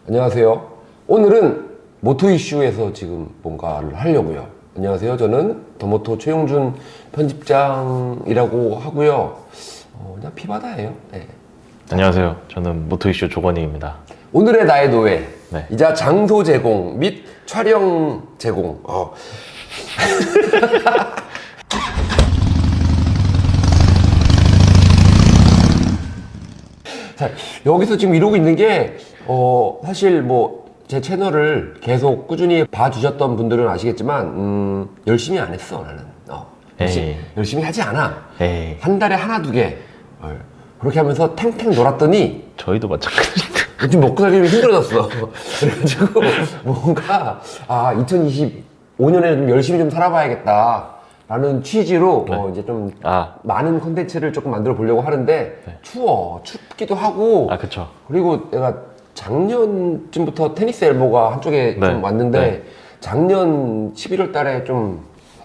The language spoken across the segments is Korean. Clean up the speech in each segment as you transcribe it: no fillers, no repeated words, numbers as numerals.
안녕하세요. 오늘은 모토 이슈에서 지금 뭔가를 하려고요. 안녕하세요. 저는 더모토 최용준 편집장이라고 하고요. 그냥 피바다예요. 네. 안녕하세요. 저는 모토 이슈 조건희입니다. 오늘의 나의 노예. 네. 이자 장소 제공 및 촬영 제공. 자, 여기서 지금 이러고 있는 게, 사실 뭐, 제 채널을 계속 꾸준히 봐주셨던 분들은 아시겠지만, 열심히 안 했어, 나는. 열심히 하지 않아. 에이. 한 달에 하나, 두 개. 그렇게 하면서 탱탱 놀았더니, 저희도 마찬가지인데. 요즘 먹고 살기 힘들어졌어. 그래가지고, 뭔가, 2025년에는 좀 열심히 좀 살아봐야겠다. 라는 취지로, 이제 좀, 많은 콘텐츠를 조금 만들어 보려고 하는데, 추워. 춥기도 하고, 그쵸. 그리고 내가 작년쯤부터 테니스 엘보가 한쪽에 좀 왔는데, 네. 작년 11월 달에 좀,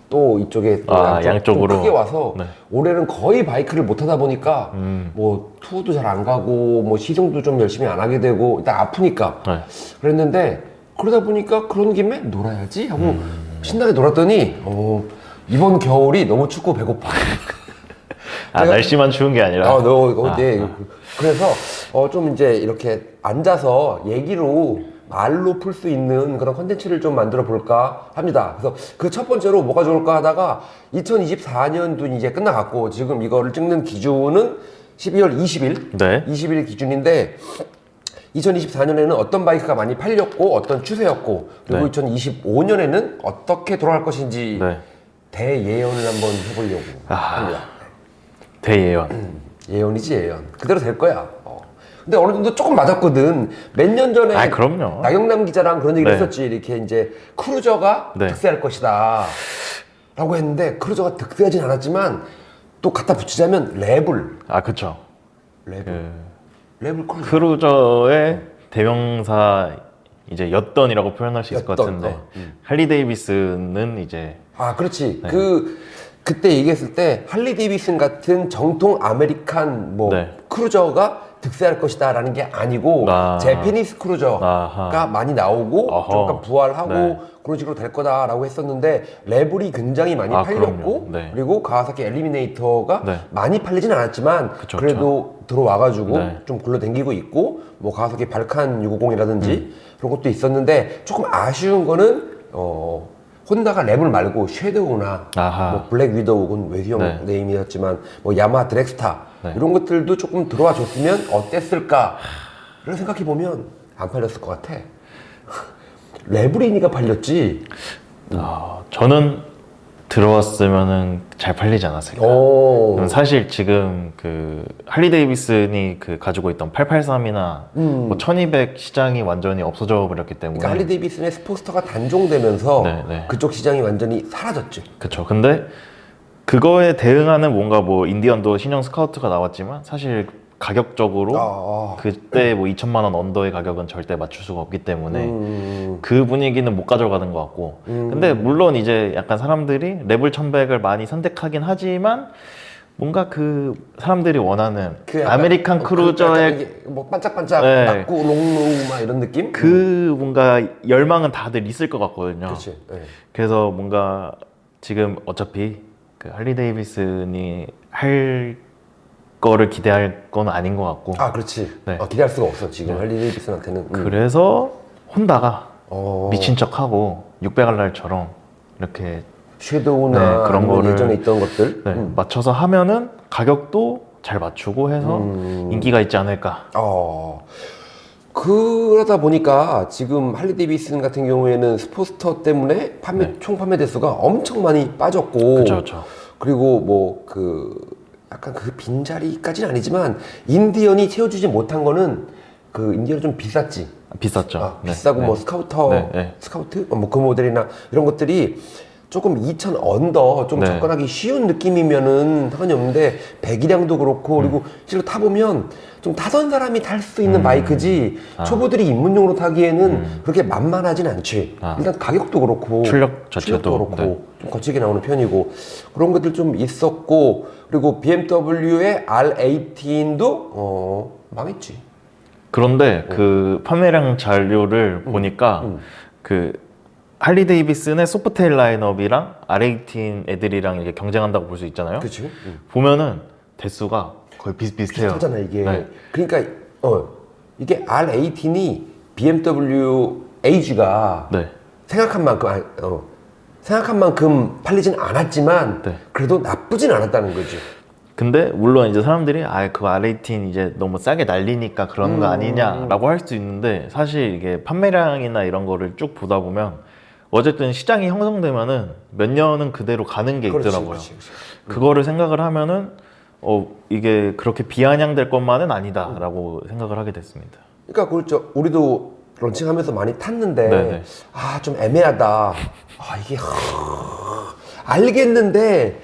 또 이쪽에 또 양쪽으로 좀 크게 와서, 네. 올해는 거의 바이크를 못 하다 보니까, 뭐, 투어도 잘 안 가고, 뭐, 시승도 좀 열심히 안 하게 되고, 일단 아프니까. 네. 그랬는데, 그러다 보니까 그런 김에 놀아야지 하고, 신나게 놀았더니, 이번 겨울이 너무 춥고 배고파. 날씨만 추운 게 아니라. 그래서 좀 이제 이렇게 앉아서 얘기로 말로 풀 수 있는 그런 컨텐츠를 좀 만들어 볼까 합니다. 그래서 그 첫 번째로 뭐가 좋을까 하다가 2024년도 이제 끝나갔고 지금 이거를 찍는 기준은 12월 20일, 네. 20일 기준인데 2024년에는 어떤 바이크가 많이 팔렸고 어떤 추세였고 그리고 네. 2025년에는 어떻게 돌아갈 것인지 네. 대예언을 한번 해보려고 합니다. 대예언. 예언이지 예언. 그대로 될 거야. 근데 어느 정도 조금 맞았거든. 몇 년 전에 그럼요. 나경남 기자랑 그런 얘기를 네. 했었지. 이렇게 이제 크루저가 네. 득세할 것이다 라고 했는데 크루저가 득세하진 않았지만 또 갖다 붙이자면 랩을 그쵸. 랩을 크루저. 크루저의 대명사 이제 였던이라고 표현할 수 있을 것 같은데 할리 데이비스는 이제 그렇지. 그때 얘기했을 때 할리 데이비슨 같은 정통 아메리칸 뭐 크루저가 득세할 것이다 라는 게 아니고 제페니스 크루저가 많이 나오고 조금 부활하고 그런 식으로 될 거다라고 했었는데 레블이 굉장히 많이 팔렸고 그리고 가와사키 엘리미네이터가 많이 팔리진 않았지만 그래도 들어와가지고 좀 굴러다니고 있고 뭐 가와사키 발칸 650이라든지 그런 것도 있었는데 조금 아쉬운 거는 혼다가 랩을 말고 섀도우나 뭐 블랙 위도우 그건 외형 네임이었지만 뭐 야마 드렉스타 이런 것들도 조금 들어와 줬으면 어땠을까를 생각해 보면 안 팔렸을 것 같아. 랩을이니까 팔렸지. 저는 들어왔으면은 잘 팔리지 않았을까. 사실 지금 그 할리 데이비슨이 가지고 있던 883이나 뭐 1200 시장이 완전히 없어져 버렸기 때문에. 그러니까 할리 데이비슨의 스포스터가 단종되면서 그쪽 시장이 완전히 사라졌지. 그쵸. 근데 그거에 대응하는 뭔가 뭐 인디언도 신형 스카우트가 나왔지만 사실 가격적으로 그때 뭐 2천만 원 언더의 가격은 절대 맞출 수가 없기 때문에 그 분위기는 못 가져가는 것 같고 근데 물론 이제 약간 사람들이 레벨 1100을 많이 선택하긴 하지만 뭔가 그 사람들이 원하는 아메리칸 크루저의 뭐 반짝반짝 낙구 롱롱 막 이런 느낌? 그 뭔가 열망은 다들 있을 것 같거든요. 그렇지. 그래서 뭔가 지금 어차피 그 할리 데이비슨이 할 거를 기대할 건 아닌 것 같고. 그렇지. 기대할 수가 없어 지금 할리 데이비슨한테는. 그래서 혼다가 미친 척하고 600RR처럼 이렇게 섀도우나 그런 거를 예전에 있던 것들 맞춰서 하면은 가격도 잘 맞추고 해서 인기가 있지 않을까. 그러다 보니까 지금 할리 데이비슨 같은 경우에는 스포스터 때문에 총 판매 대수가 엄청 많이 빠졌고 그쵸. 그리고 뭐 약간 그 빈자리까지는 아니지만 인디언이 채워주지 못한 거는 인디언이 좀 비쌌지. 비쌌죠. 비싸고 뭐 스카우트 뭐 그 모델이나 이런 것들이 조금 2000 언더 좀 접근하기 쉬운 느낌이면은 상관이 없는데 배기량도 그렇고 그리고 실로 타보면 좀 타던 사람이 탈 수 있는 바이크지 초보들이 입문용으로 타기에는 그렇게 만만하진 않지. 일단 가격도 그렇고 출력 자체도 그렇고 좀 거칠게 나오는 편이고 그런 것들 좀 있었고 그리고 BMW의 R18도 망했지. 그런데 그 판매량 자료를 보니까 그 할리 데이비슨의 소프트테일 라인업이랑 R18 애들이랑 이렇게 경쟁한다고 볼 수 있잖아요. 그치? 보면은 대수가 거의 비슷비슷해요. 비슷하잖아 이게. 네. 그러니까 이게 R18이 BMW AG가 네. 생각한 만큼 팔리진 않았지만 네. 그래도 나쁘진 않았다는 거지. 근데 물론 이제 사람들이 그 R18 이제 너무 싸게 날리니까 그런 거 아니냐라고 할 수 있는데 사실 이게 판매량이나 이런 거를 쭉 보다 보면 어쨌든 시장이 형성되면은 몇 년은 그대로 가는 게 있더라고요. 그렇지. 그거를 생각을 하면은 이게 그렇게 비아냥될 것만은 아니다라고 생각을 하게 됐습니다. 그러니까 그렇죠. 우리도 런칭하면서 많이 탔는데 네네. 좀 애매하다. 이게 알겠는데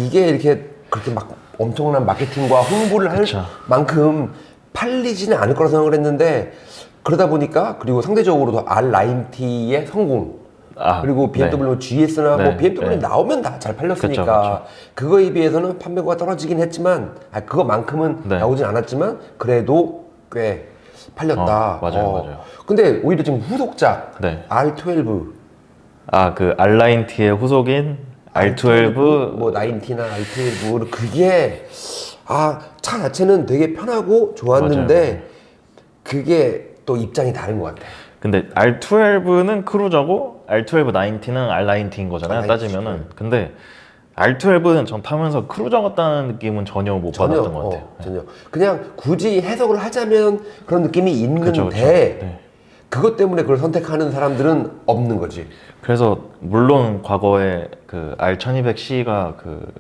이게 이렇게 그렇게 막 엄청난 마케팅과 홍보를 할 그쵸. 만큼 팔리지는 않을 거라 생각을 했는데 그러다 보니까 그리고 상대적으로도 R90의 성공 그리고 BMW 네. GS나 네. 뭐 BMW 네. 나오면 다 잘 팔렸으니까 그쵸. 그거에 비해서는 판매가 떨어지긴 했지만 그거만큼은 네. 나오진 않았지만 그래도 꽤 팔렸다. 맞아요. 근데 오히려 지금 후속작 네. R12 그 R90의 후속인 R12 뭐 90나 R12 그게 차 자체는 되게 편하고 좋았는데 맞아요. 그게 또 입장이 다른 것 같아. 근데 R12는 크루저고 R12 90는 R90인 거잖아요. R90, 따지면은. 네. 근데 R12는 전 타면서 크루저 같다는 느낌은 전혀 못 받았던 것 같아요. 전혀. 그냥 굳이 해석을 하자면 그런 느낌이 있는데 그쵸. 네. 그것 때문에 그걸 선택하는 사람들은 없는 거지. 그래서 물론 과거에 그 R1200C가 그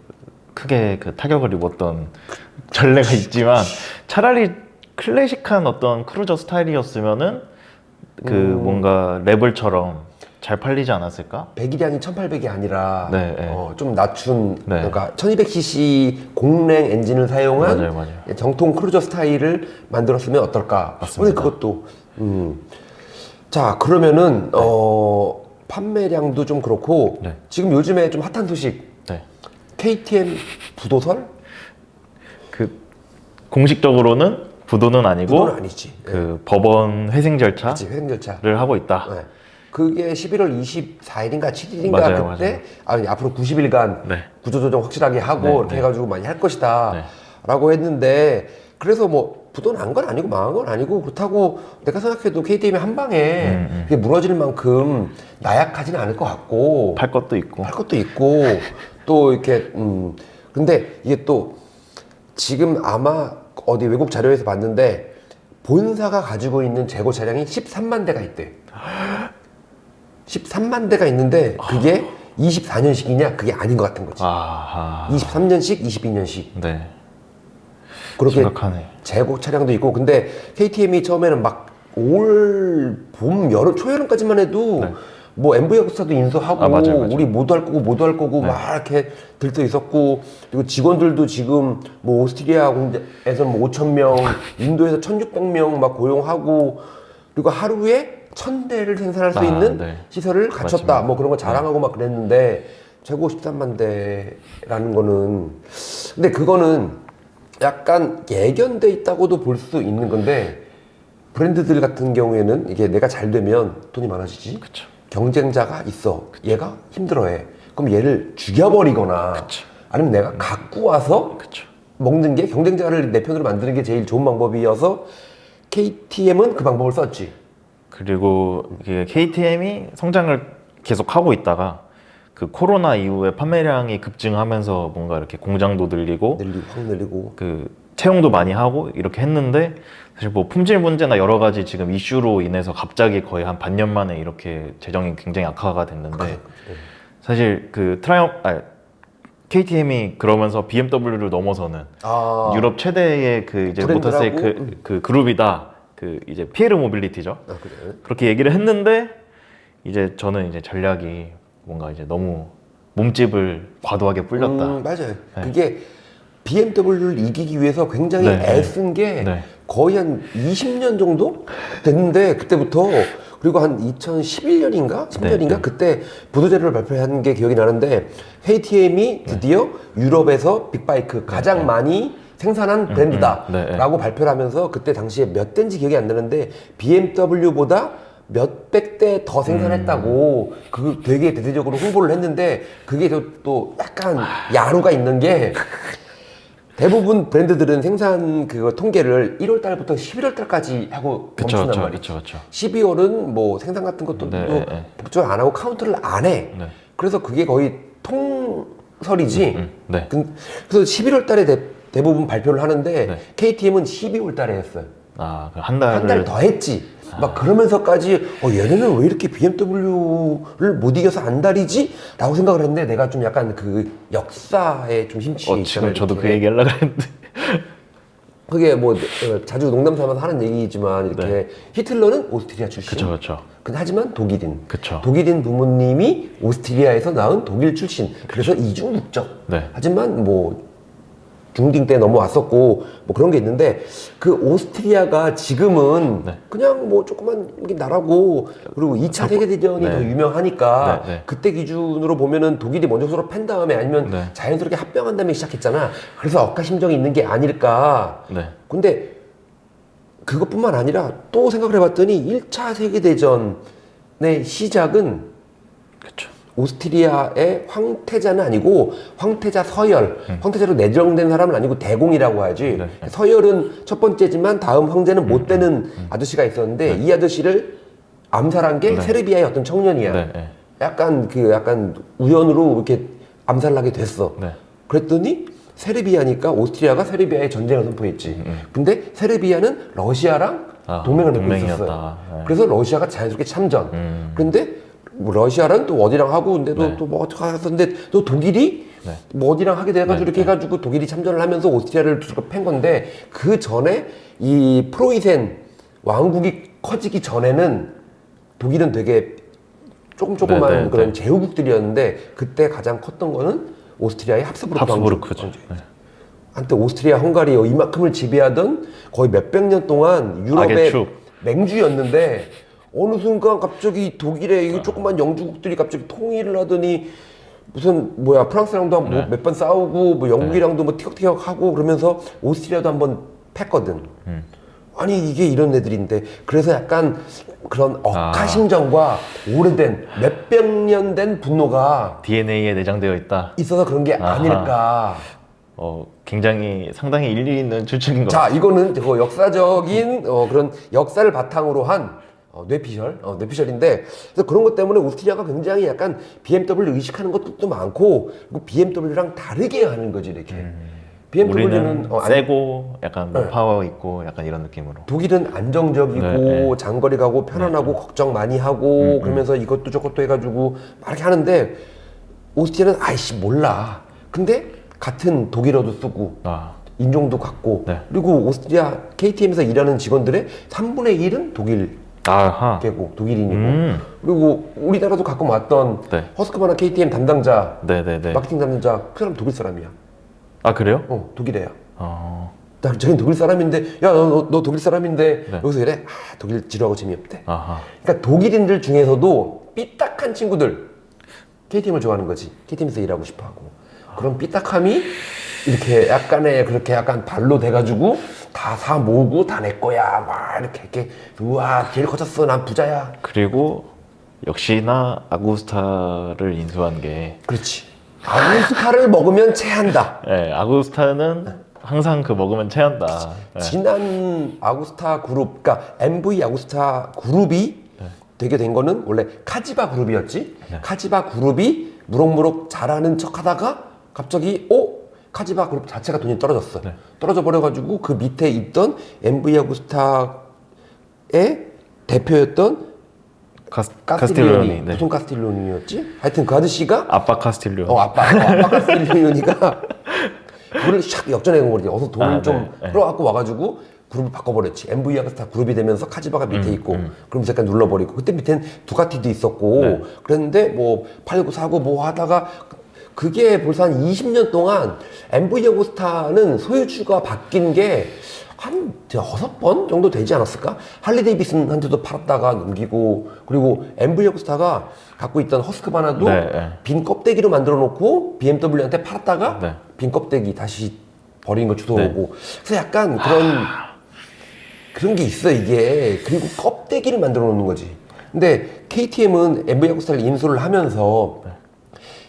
크게 그 타격을 입었던 전례가 있지만 차라리 클래식한 어떤 크루저 스타일이었으면은 뭔가 레벨처럼 잘 팔리지 않았을까? 배기량이 1800이 아니라 네. 좀 낮춘 네. 그러니까 1200cc 공랭 엔진을 사용한 맞아요. 정통 크루저 스타일을 만들었으면 어떨까? 맞습니다. 근데 그것도 자 그러면은 판매량도 좀 그렇고 네. 지금 요즘에 좀 핫한 소식 네. KTM 부도설? 그 공식적으로는 부도는 아니고 부도는 아니지. 그 법원 회생 절차를 그치, 회생 절차. 하고 있다. 네. 그게 11월 24일인가 7일인가 맞아요, 그때 앞으로 90일간 네. 구조조정 확실하게 하고 네, 이렇게 네. 해가지고 많이 할 것이다 네. 라고 했는데 그래서 뭐 부도 난 건 아니고 망한 건 아니고 그렇다고 내가 생각해도 KTM이 한 방에 그게 무너질 만큼 나약하지는 않을 것 같고 팔 것도 있고. 또 이렇게 근데 이게 또 지금 아마 어디 외국 자료에서 봤는데 본사가 가지고 있는 재고 차량이 13만 대가 있대. 13만 대가 있는데 그게 24년식이냐? 그게 아닌 것 같은 거지. 23년식, 22년식. 네. 그렇게 심각하네. 재고 차량도 있고 근데 KTM이 처음에는 막 올 봄, 여름, 초여름까지만 해도 네. 뭐 MV 하구스타도 인수하고 맞아요. 우리 모두 할 거고 네. 막 이렇게 들떠 있었고 그리고 직원들도 지금 뭐 오스트리아 공장에서 뭐 5,000명, 인도에서 1,600명 막 고용하고 그리고 하루에 1,000대를 생산할 수 있는 네. 시설을 갖췄다. 맞습니다. 뭐 그런 거 자랑하고 막 그랬는데 재고 13만 대라는 거는 근데 그거는 약간 예견돼 있다고도 볼 수 있는 건데 브랜드들 같은 경우에는 이게 내가 잘 되면 돈이 많아지지. 그쵸. 경쟁자가 있어. 얘가 힘들어해. 그럼 얘를 죽여버리거나 그쵸. 아니면 내가 갖고 와서 그쵸. 먹는 게 경쟁자를 내 편으로 만드는 게 제일 좋은 방법이어서 KTM은 그 방법을 썼지. 그리고 이게 KTM이 성장을 계속 하고 있다가 그 코로나 이후에 판매량이 급증하면서 뭔가 이렇게 공장도 늘리고 확 늘리고. 그 채용도 많이 하고 이렇게 했는데 사실 뭐 품질 문제나 여러 가지 지금 이슈로 인해서 갑자기 거의 한 반년 만에 이렇게 재정이 굉장히 악화가 됐는데 사실 그 KTM이 그러면서 BMW를 넘어서는 유럽 최대의 그 이제 모터사이클 그 그룹이다. 그 이제 피에르 모빌리티죠. 그래. 그렇게 얘기를 했는데 이제 저는 이제 전략이 뭔가 이제 너무 몸집을 과도하게 불렸다. 맞아요. 네. 그게 BMW를 이기기 위해서 굉장히 네. 애쓴 게 네. 거의 한 20년 정도 됐는데 그때부터 그리고 한 2011년인가 10년인가 네. 그때 보도자료를 발표한 게 기억이 나는데 KTM이 드디어 유럽에서 빅바이크 가장 많이 생산한 브랜드다라고 발표를 하면서 그때 당시에 몇 대인지 기억이 안 나는데 BMW보다 몇백 대 더 생산했다고 그 되게 대대적으로 홍보를 했는데 그게 또 약간 야루가 있는 게 대부분 브랜드들은 생산 그거 통계를 1월 달부터 11월 달까지 하고 멈춘단 말이죠. 12월은 뭐 생산 같은 것도 복잡 안 하고 카운트를 안 해. 그래서 그게 거의 통설이지. 그래서 11월 달에 대부분 발표를 하는데 KTM은 12월 달에 했어요. 한 달 더 했지. 막 그러면서까지 얘네는 왜 이렇게 BMW를 못 이겨서 안달이지? 라고 생각을 했는데 내가 좀 약간 그 역사에 좀 심취해 지금 저도 그 얘기 하려고 했는데 그게 뭐 자주 농담 삼아서 하는 얘기지만 이렇게 히틀러는 오스트리아 출신. 그쵸. 근데 하지만 독일인. 그쵸. 독일인 부모님이 오스트리아에서 낳은 독일 출신. 그래서 이중 국적. 하지만 뭐 중딩 때 넘어왔었고 뭐 그런 게 있는데 그 오스트리아가 지금은 그냥 뭐 조그만 나라고 그리고 2차 세계대전이 더 유명하니까 그때 기준으로 보면은 독일이 먼저 서로 팬 다음에 아니면 자연스럽게 합병한 다음에 시작했잖아. 그래서 억가심정이 있는 게 아닐까. 근데 그것뿐만 아니라 또 생각을 해봤더니 1차 세계대전의 시작은 오스트리아의 황태자는 아니고 황태자 서열, 황태자로 내정된 사람은 아니고 대공이라고 하지. 서열은 첫 번째지만 다음 황제는 못 되는 아저씨가 있었는데 이 아저씨를 암살한 게 세르비아의 어떤 청년이야. 약간 우연으로 이렇게 암살하게 됐어. 그랬더니 세르비아니까 오스트리아가 세르비아에 전쟁을 선포했지. 근데 세르비아는 러시아랑 동맹을 맺고 있었어요. 그래서 러시아가 자연스럽게 참전. 그런데 뭐 러시아랑 또 어디랑 하고 근데 또 뭐 어떻게 하셨는데 또 독일이 뭐 어디랑 하게 돼가지고 이렇게 해가지고 독일이 참전을 하면서 오스트리아를 두들겨 팬 건데 그 전에 이 프로이센 왕국이 커지기 전에는 독일은 되게 조그만 그런 제후국들이었는데 그때 가장 컸던 거는 오스트리아의 합스부르크죠. 한때 오스트리아 헝가리 이만큼을 지배하던 거의 몇백 년 동안 유럽의 맹주였는데 어느 순간 갑자기 독일의 이 조그만 영주국들이 갑자기 통일을 하더니 무슨 프랑스랑도 몇 번 싸우고 뭐 영국이랑도 뭐 티격태격 하고 그러면서 오스트리아도 한번 팼거든. 아니 이게 이런 애들인데 그래서 약간 그런 억하심정과 오래된 몇백 년 된 분노가 DNA에 내장되어 있다. 있어서 그런 게 아닐까. 굉장히 상당히 일리 있는 추측인 것 같아요. 자, 이거는 그 역사적인 그런 역사를 바탕으로 한 뇌피셜인데 그래서 그런 것 때문에 오스트리아가 굉장히 약간 BMW를 의식하는 것도 많고 그리고 BMW랑 다르게 하는 거지 이렇게. BMW는 세고 약간 파워 있고 약간 이런 느낌으로. 독일은 안정적이고 장거리 가고 편안하고 걱정 많이 하고 그러면서 이것도 저것도 해가지고 막 이렇게 하는데 오스트리아는 아이씨 몰라. 근데 같은 독일어도 쓰고 인종도 같고 그리고 오스트리아 KTM에서 일하는 직원들의 3분의 1은 독일계고 독일인이고 그리고 우리나라도 가끔 왔던 허스크바나 KTM 담당자 마케팅 담당자 그 사람 독일 사람이야. 그래요? 독일애야. 자기는 독일 사람인데 야 너 독일 사람인데 여기서 이래? 독일 지루하고 재미없대. 그러니까 독일인들 중에서도 삐딱한 친구들 KTM을 좋아하는 거지. KTM에서 일하고 싶어하고 그런 삐딱함이 이렇게 약간의 그렇게 약간 발로 돼가지고 다 사 모으고 다 내 거야 막 이렇게 우와 제일 커졌어 난 부자야. 그리고 역시나 아구스타를 인수한 게 그렇지. 아구스타를 먹으면 체한다. 아구스타는 항상 먹으면 체한다. 지난 아구스타 그룹, 그러니까 MV 아구스타 그룹이 되게 된 거는 원래 카지바 그룹이었지. 카지바 그룹이 무럭무럭 잘하는 척하다가 갑자기 카지바 그룹 자체가 돈이 떨어졌어. 떨어져 버려가지고 그 밑에 있던 MV 아구스타의 대표였던 카스틸리오니. 무슨 카스틸리오니였지? 하여튼 그 아저씨가 아빠 카스틸리오니. 아빠 카스틸리오니가 그걸 샥 역전해버리지. 어서 돈을 좀 끌어갖고 와가지고 그룹을 바꿔버렸지. MV 아구스타 그룹이 되면서 카지바가 밑에 있고 그러면서 약간 눌러버리고 그때 밑엔 두카티도 있었고 그랬는데 뭐 팔고 사고 뭐 하다가 그게 벌써 한 20년 동안 MV 아구스타는 소유주가 바뀐 게 한 6번 정도 되지 않았을까? 할리 데이비슨한테도 팔았다가 넘기고 그리고 MV 아구스타가 갖고 있던 허스크바나도 빈 껍데기로 만들어 놓고 BMW한테 팔았다가 빈 껍데기 다시 버린 거 주워오고. 그래서 약간 그런 게 있어, 이게. 그리고 껍데기를 만들어 놓는 거지. 근데 KTM은 MV 야구스타를 인수를 하면서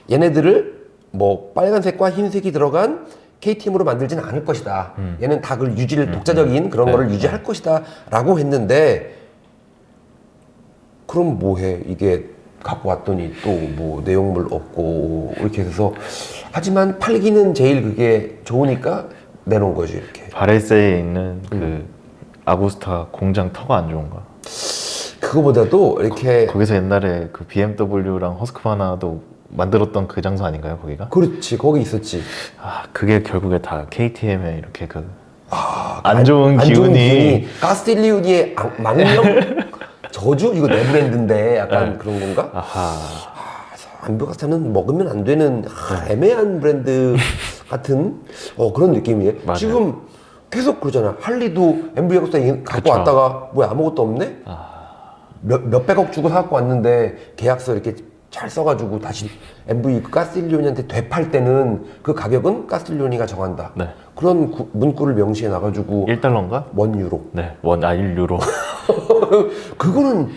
얘네들을 뭐 빨간색과 흰색이 들어간 KTM으로 만들지는 않을 것이다. 얘는 다 그 유지를 독자적인 그런 거를 유지할 것이다 라고 했는데, 그럼 뭐해? 이게 갖고 왔더니 또 뭐 내용물 없고 이렇게 해서, 하지만 팔기는 제일 그게 좋으니까 내놓은 거지, 이렇게. 바레세에 있는 그 아구스타 공장 터가 안 좋은가? 그거보다도 이렇게 거기서 옛날에 그 BMW랑 허스크바나도 만들었던 그 장소 아닌가요, 거기가? 그렇지, 거기 있었지. 그게 결국에 다 KTM의 이렇게 그 안 좋은 기운이 가스틸리우니의 망령? 저주? 이거 내 브랜드인데 약간 그런 건가? 안부가스타는 먹으면 안 되는 애매한 브랜드 같은 그런 느낌이에요. 맞아요. 지금 계속 그러잖아. 할리도 MV 야구스타 갖고 그쵸. 왔다가 뭐야 아무것도 없네? 몇백억 주고 사갖고 왔는데 계약서 이렇게 잘 써가지고 다시 MV 가스틸리오니한테 되팔 때는 그 가격은 가스틸리오니가 정한다. 네. 그런 문구를 명시해 놔가지고 1달러인가? 1유로. 네, 1유로. 그거는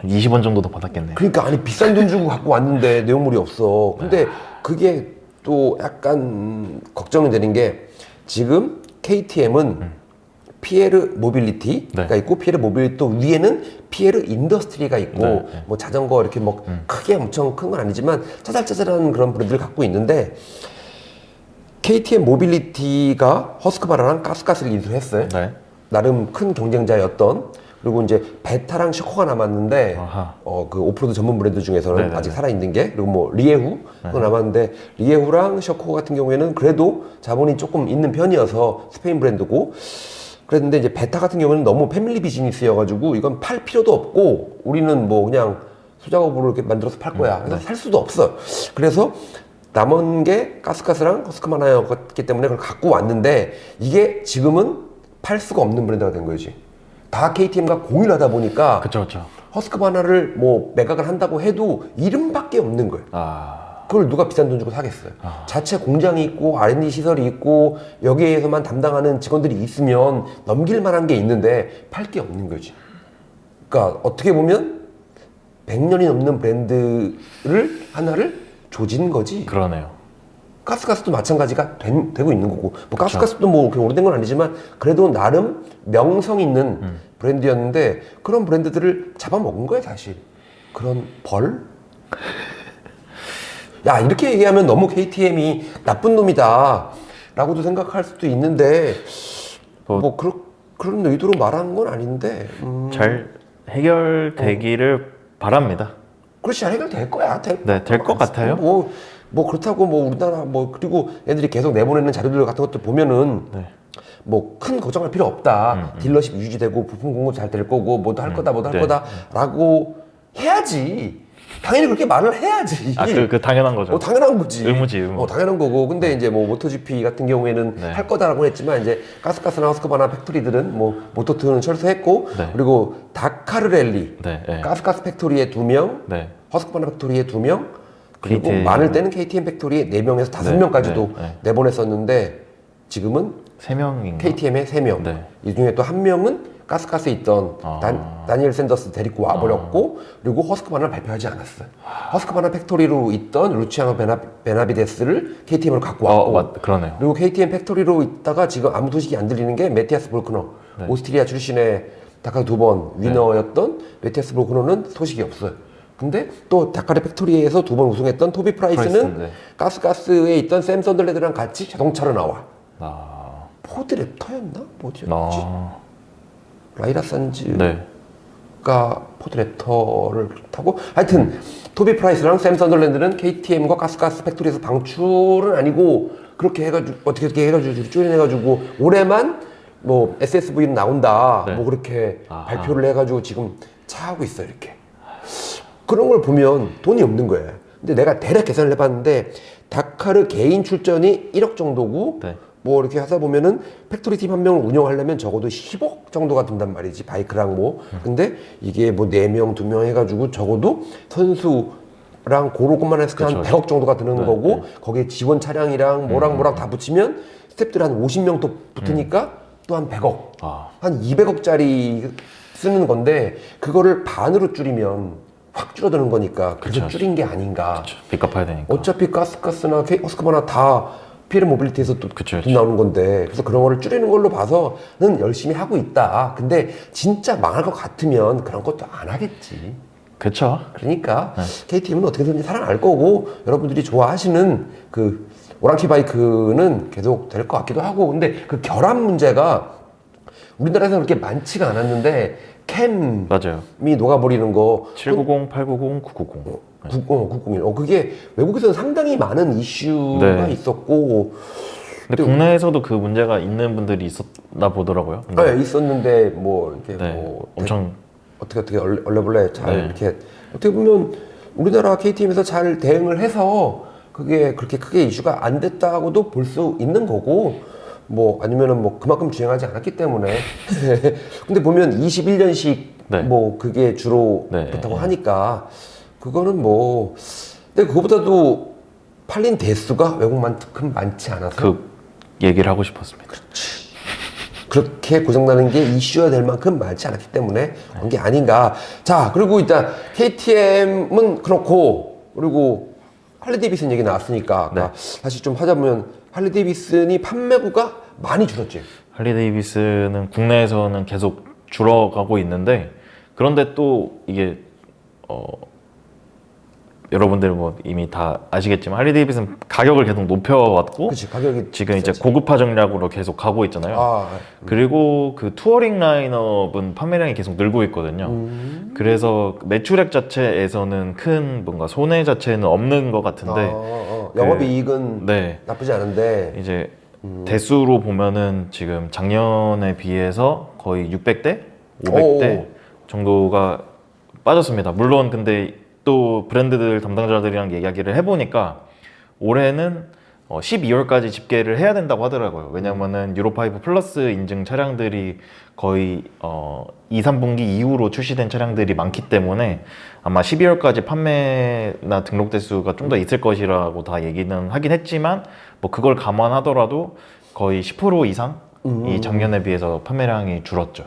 20원 정도 더 받았겠네. 그러니까 아니 비싼 돈 주고 갖고 왔는데 내용물이 없어. 근데 그게 또 약간 걱정이 되는 게, 지금 KTM은 피에르 모빌리티가 있고, 피에르 모빌리티 또 위에는 피에르 인더스트리가 있고, 뭐 자전거 이렇게 뭐 크게 엄청 큰 건 아니지만 짜잘짜잘한 그런 브랜드를 갖고 있는데, KTM 모빌리티가 허스크바나랑 가스가스를 인수했어요. 네. 나름 큰 경쟁자였던. 그리고 이제 베타랑 셔코가 남았는데, 그 오프로드 전문 브랜드 중에서는 네네네. 아직 살아있는 게, 그리고 뭐 리에후 그거 남았는데, 리에후랑 셔코 같은 경우에는 그래도 자본이 조금 있는 편이어서 스페인 브랜드고, 그랬는데 이제 베타 같은 경우는 너무 패밀리 비즈니스여가지고 이건 팔 필요도 없고, 우리는 뭐 그냥 소작업으로 이렇게 만들어서 팔 거야. 그래서 살 수도 없어. 그래서 남은 게 가스가스랑 허스크바나였기 때문에 그걸 갖고 왔는데, 이게 지금은 팔 수가 없는 브랜드가 된 거지. 다 KTM과 공유를 하다 보니까 그쵸. 허스크바나를 뭐 매각을 한다고 해도 이름밖에 없는 거예요. 그걸 누가 비싼 돈 주고 사겠어요. 자체 공장이 있고 R&D 시설이 있고 여기에서만 담당하는 직원들이 있으면 넘길 만한 게 있는데 팔 게 없는 거지. 그러니까 어떻게 보면 100년이 넘는 브랜드를 하나를 조진 거지. 그러네요. 가스가스도 마찬가지가 되고 있는 거고, 뭐 가스가스도 뭐 그렇게 오래된 건 아니지만 그래도 나름 명성 있는 브랜드였는데, 그런 브랜드들을 잡아먹은 거야 사실. 그런 벌? 야, 이렇게 얘기하면 너무 KTM이 나쁜 놈이다 라고도 생각할 수도 있는데, 뭐 그런 의도로 말하는 건 아닌데, 잘 해결되기를 바랍니다. 그렇지, 잘 해결될 거야. 될 것 같아요. 뭐 그렇다고 뭐 우리나라 그리고 애들이 계속 내보내는 자료들 같은 것들 보면은 뭐 큰 걱정할 필요 없다. 딜러십 유지되고 부품 공급 잘 될 거고 뭐도 할 거다 거다라고 해야지. 당연히 그렇게 말을 해야지. 그 당연한 거죠. 당연한 거지. 의무지. 당연한 거고. 근데 이제 뭐 모토GP 같은 경우에는 할 거다라고 했지만, 이제 가스가스나 허스크바나 팩토리들은 뭐 모토2는 철수했고, 그리고 다카르 랠리 가스가스 팩토리에 2명, 허스크바나 팩토리에 2명, 그리고 KTM. 많을 때는 KTM 팩토리에 4명에서 5명까지도 내보냈었는데, 지금은 3명인가? KTM에 3명. 이 중에 또 1명은 가스가스에 있던 다니엘 샌더스 데리고 와버렸고, 그리고 허스크바나를 발표하지 않았어요. 허스크바나 팩토리로 있던 루치아노 베나비데스를 KTM으로 갖고 왔고, 그러네요. 그리고 KTM 팩토리로 있다가 지금 아무 소식이 안 들리는 게 메티아스 볼크너. 오스트리아 출신의 다카르 2번 위너였던 메티아스 볼크너는 소식이 없어요. 근데 또 다카르 팩토리에서 2번 우승했던 토비 프라이스는 가스가스에 있던 샘 선덜랜드랑 같이 자동차로 나와. 포드 랩터였나? 어디였지? 라이라 산즈가 포드 랩터를 타고, 하여튼 토비 프라이스랑 샘 선덜랜드는 KTM과 가스가스 팩토리에서 방출은 아니고, 그렇게 해가지고 어떻게 해가지고 쪼개내가지고 올해만 뭐 SSV는 나온다 뭐 그렇게 발표를 해가지고 지금 차하고 있어. 이렇게 그런 걸 보면 돈이 없는 거예요. 근데 내가 대략 계산을 해봤는데, 다카르 개인 출전이 1억 정도고, 뭐 이렇게 하다 보면은 팩토리 팀 한 명을 운영하려면 적어도 10억 정도가 든단 말이지, 바이크랑 뭐. 근데 이게 뭐 4명, 2명 해가지고 적어도 선수랑 고로 것만 해서 한 100억 정도가 드는 거고, 거기에 지원 차량이랑 뭐랑 다 붙이면 스태프들 한 50명 또 붙으니까 또 한 100억, 한 200억짜리 쓰는 건데 그거를 반으로 줄이면 확 줄어드는 거니까 그래서 줄인 게 아닌가. 빚 갚아야 되니까. 어차피 가스나 허스크바나 다 피엘 모빌리티에서 또 돈 나오는 건데 그래서 그런 거를 줄이는 걸로 봐서는 열심히 하고 있다. 근데 진짜 망할 것 같으면 그런 것도 안 하겠지. 그렇죠. 그러니까 KTM은 어떻게든지 살아날 거고 여러분들이 좋아하시는 그 오랑키 바이크는 계속 될 것 같기도 하고 근데 그 결함 문제가 우리나라에서 그렇게 많지가 않았는데 캠이 맞아요. 녹아버리는 거 790, 890, 990 901 그게 외국에서는 상당히 많은 이슈가 있었고 근데 국내에서도 그 문제가 있는 분들이 있었나 보더라고요. 네, 있었는데 뭐 이렇게 뭐 엄청 어떻게 얼레벌레 잘 이렇게 어떻게 보면 우리나라 KTM에서 잘 대응을 해서 그게 그렇게 크게 이슈가 안 됐다고도 볼 수 있는 거고 뭐 아니면은 뭐 그만큼 주행하지 않았기 때문에 근데 보면 21년식 뭐 그게 주로 그렇다고 하니까 그거는 뭐 근데 그거보다도 팔린 대수가 외국만큼 많지 않아서 그 얘기를 하고 싶었습니다. 그렇지. 그렇게 고장나는 게 이슈가 될 만큼 많지 않았기 때문에 그런 게 아닌가. 자, 그리고 일단 KTM은 그렇고 그리고 할리데이비슨 얘기 나왔으니까 아까 다시 좀 하자면 할리데이비슨이 판매구가 많이 줄었지. 할리데이비슨은 국내에서는 계속 줄어가고 있는데 그런데 또 이게 여러분들 뭐 이미 다 아시겠지만 할리데이비슨 가격을 계속 높여왔고 그치, 가격이 지금 비싸지. 이제 고급화 전략으로 계속 가고 있잖아요. 그리고 그 투어링 라인업은 판매량이 계속 늘고 있거든요. 그래서 매출액 자체에서는 큰 뭔가 손해 자체는 없는 것 같은데 영업이익은 나쁘지 않은데 이제 대수로 보면은 지금 작년에 비해서 거의 600대, 500대 정도가 빠졌습니다. 물론 근데 또 브랜드들 담당자들이랑 이야기를 해보니까 올해는 12월까지 집계를 해야 된다고 하더라고요. 왜냐면은 유로5 플러스 인증 차량들이 거의 2, 3분기 이후로 출시된 차량들이 많기 때문에 아마 12월까지 판매나 등록 대수가 좀 더 있을 것이라고 다 얘기는 하긴 했지만 뭐 그걸 감안하더라도 거의 10% 이상 이 작년에 비해서 판매량이 줄었죠.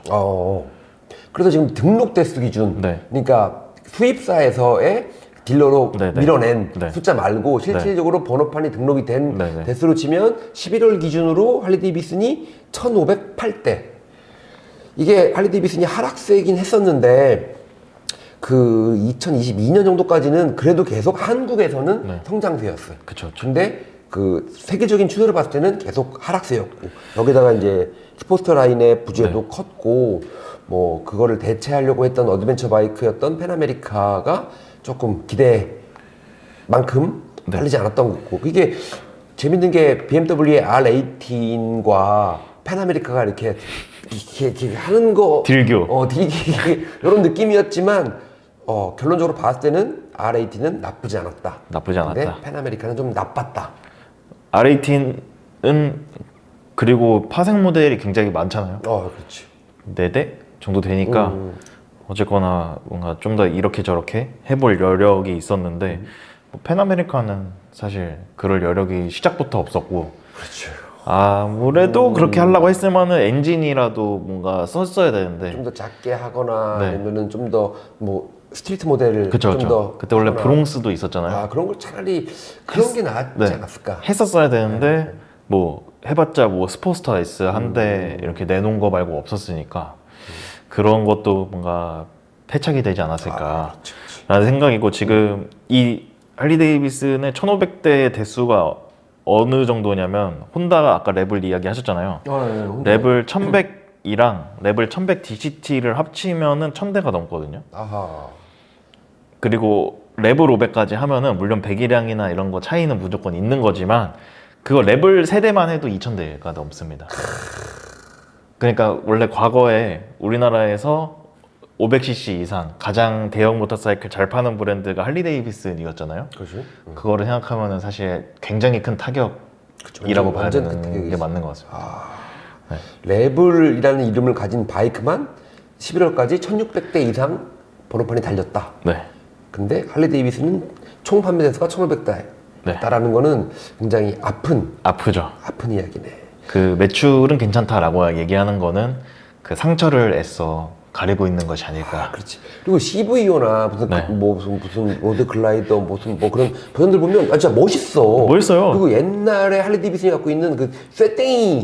그래서 지금 등록 대수 기준 그러니까 수입사에서의 딜러로 밀어낸 숫자 말고 실질적으로 번호판이 등록이 된 대수로 치면 11월 기준으로 할리데이비슨이 1508대. 이게 할리데이비슨이 하락세긴 했었는데 그 2022년 정도까지는 그래도 계속 한국에서는 성장세였어요. 근데 그 세계적인 추세를 봤을 때는 계속 하락세였고 여기다가 이제 스포츠터 라인의 부재도 컸고 뭐 그거를 대체하려고 했던 어드벤처 바이크였던 펜아메리카가 조금 기대만큼 팔리지 않았던 거고 이게 재밌는 게 BMW의 R18과 펜아메리카가 이렇게 하는 거 딜교 딜기 이런 느낌이었지만 결론적으로 봤을 때는 R18은 나쁘지 않았다. 근데 펜아메리카는 좀 나빴다. R18은 그리고 파생 모델이 굉장히 많잖아요. 그렇지. 4대 정도 되니까 어쨌거나 뭔가 좀 더 이렇게 저렇게 해볼 여력이 있었는데 뭐 펜아메리카는 사실 그럴 여력이 시작부터 없었고 그렇죠. 아무래도 그렇게 하려고 했으면은 엔진이라도 뭔가 썼어야 되는데 좀 더 작게 하거나 아니면은 좀 더 뭐 스트리트 모델을 좀 더 그때 원래 브롱스도 있었잖아요. 그런 걸 차라리 그런 게 낫지 않았을까 했었어야 되는데 뭐 해봤자 뭐 스포스터 S 한 대 이렇게 내놓은 거 말고 없었으니까 그런 것도 뭔가 패착이 되지 않았을까 라는 생각이고 지금 이 할리데이비슨의 1500대 대수가 어느 정도냐면 혼다가 아까 랩을 이야기 하셨잖아요. 랩을 1100이랑 랩을 1100 DCT를 합치면은 1000대가 넘거든요. 그리고 랩을 500까지 하면은 물론 배기량이나 이런 거 차이는 무조건 있는 거지만 그거 랩을 3대만 해도 2000대가 넘습니다. 그러니까 원래 과거에 우리나라에서 500cc 이상 가장 대형 모터사이클 잘 파는 브랜드가 할리데이비슨이었잖아요. 그거를 생각하면은 사실 굉장히 큰 타격이라고 봐야 되는 게 맞는 것 같습니다. 레블이라는 이름을 가진 바이크만 11월까지 1600대 이상 번호판이 달렸다. 근데 할리데이비슨은 총 판매 대수가 1500대. 다라는 거는 굉장히 아프죠. 아픈 이야기네. 그 매출은 괜찮다라고 얘기하는 거는 그 상처를 애써 가리고 있는 것이 아닐까. 그렇지. 그리고 CVO나 무슨 네. 무슨 로드 글라이더 무슨 뭐 그런 버전들 보면 진짜 멋있어. 멋있어요. 그리고 옛날에 할리 데이비슨이 갖고 있는 그 쇠땡이,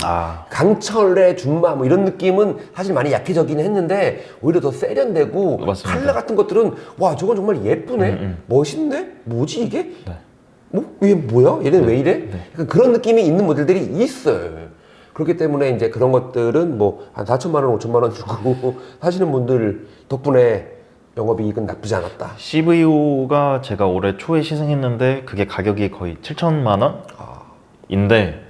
강철의 준마 뭐 이런 느낌은 사실 많이 약해졌긴 했는데 오히려 더 세련되고 맞습니다. 칼라 같은 것들은 와 저건 정말 예쁘네, 멋있네, 뭐지 이게? 네. 뭐? 얘 뭐야? 얘는 왜 이래? 약간 그런 느낌이 있는 모델들이 있어요. 그렇기 때문에 이제 그런 것들은 뭐 한 4천만 원, 5천만 원 주고 사시는 분들 덕분에 영업이익은 나쁘지 않았다. CVO가 제가 올해 초에 시승했는데 그게 가격이 거의 7천만 원인데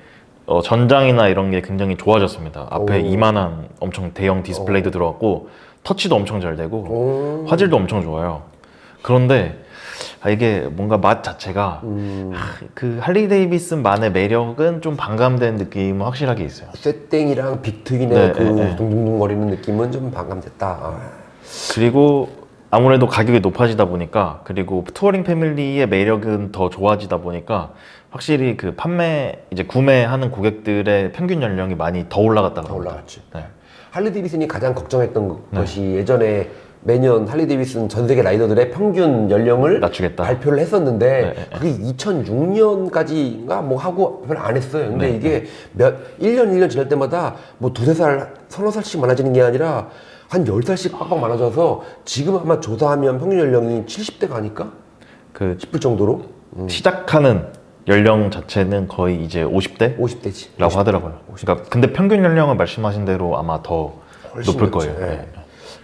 전장이나 이런 게 굉장히 좋아졌습니다. 앞에 이만한 엄청 대형 디스플레이도 들어갔고 터치도 엄청 잘 되고 화질도 엄청 좋아요. 그런데 이게 뭔가 맛 자체가 그 할리 데이비슨만의 매력은 좀 반감된 느낌은 확실하게 있어요. 쇠땡이랑 빅트윈의 그 둥둥둥거리는 느낌은 좀 반감됐다. 그리고 아무래도 가격이 높아지다 보니까 그리고 투어링 패밀리의 매력은 더 좋아지다 보니까 확실히 그 이제 구매하는 고객들의 평균 연령이 많이 더 올라갔다고 더 합니다. 올라갔지. 할리 데이비슨이 가장 걱정했던 것이 예전에 매년 할리 데이비슨 전 세계 라이더들의 평균 연령을 낮추겠다. 발표를 했었는데 그게 2006년까지인가 뭐 하고 별로 안 했어요. 근데 이게 1년 지날 때마다 뭐 두세 살, 서너 살씩 많아지는 게 아니라 한 10살씩 빡빡 많아져서 지금 아마 조사하면 평균 연령이 70대가 아닐까? 싶을 정도로 시작하는 연령 자체는 거의 이제 50대지 라고 하더라고요. 그러니까 근데 평균 연령은 말씀하신 대로 아마 더 높을 거예요. 네.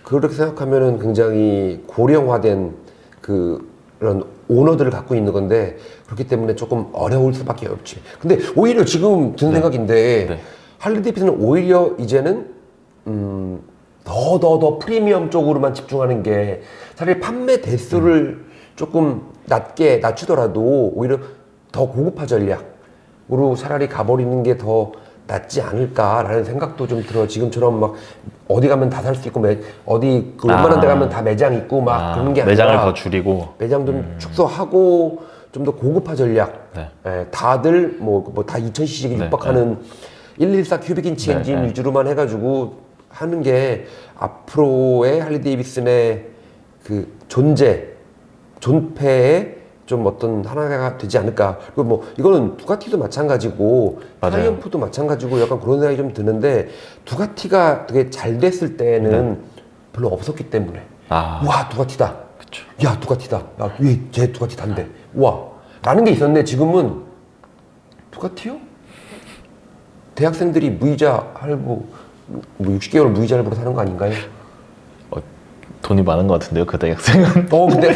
그렇게 생각하면은 굉장히 고령화된 그런 오너들을 갖고 있는 건데 그렇기 때문에 조금 어려울 수밖에 없지. 근데 오히려 지금 드는 생각인데 할리 데이비슨은 오히려 이제는 더 프리미엄 쪽으로만 집중하는 게 차라리 판매 대수를 조금 낮추더라도 오히려 더 고급화 전략으로 차라리 가버리는 게 더 낫지 않을까라는 생각도 좀 들어. 지금처럼 막 어디 가면 다 살 수 있고 어디 그 웬만한 데 가면 다 매장 있고 막 그런 게 아니라 매장을 더 줄이고 매장 좀 축소하고 좀 더 고급화 전략. 다들 뭐 다 2000cc에 육박하는 114 큐빅인치 엔진 위주로만 해가지고 하는 게 앞으로의 할리 데이비슨의 그 존폐의 좀 어떤 하나가 되지 않을까. 그리고 뭐 이거는 두카티도 마찬가지고 트라이언프도 마찬가지고 약간 그런 생각이 좀 드는데 두카티가 되게 잘 됐을 때는 별로 없었기 때문에 와 두카티다. 그쵸. 야 두카티다. 야 쟤 두카티 단대. 와 라는 게 있었는데 지금은 두카티요? 대학생들이 무이자 할부 뭐 60개월 무이자 할부로 사는 거 아닌가요? 돈이 많은 것 같은데요, 그 대학생은. 근데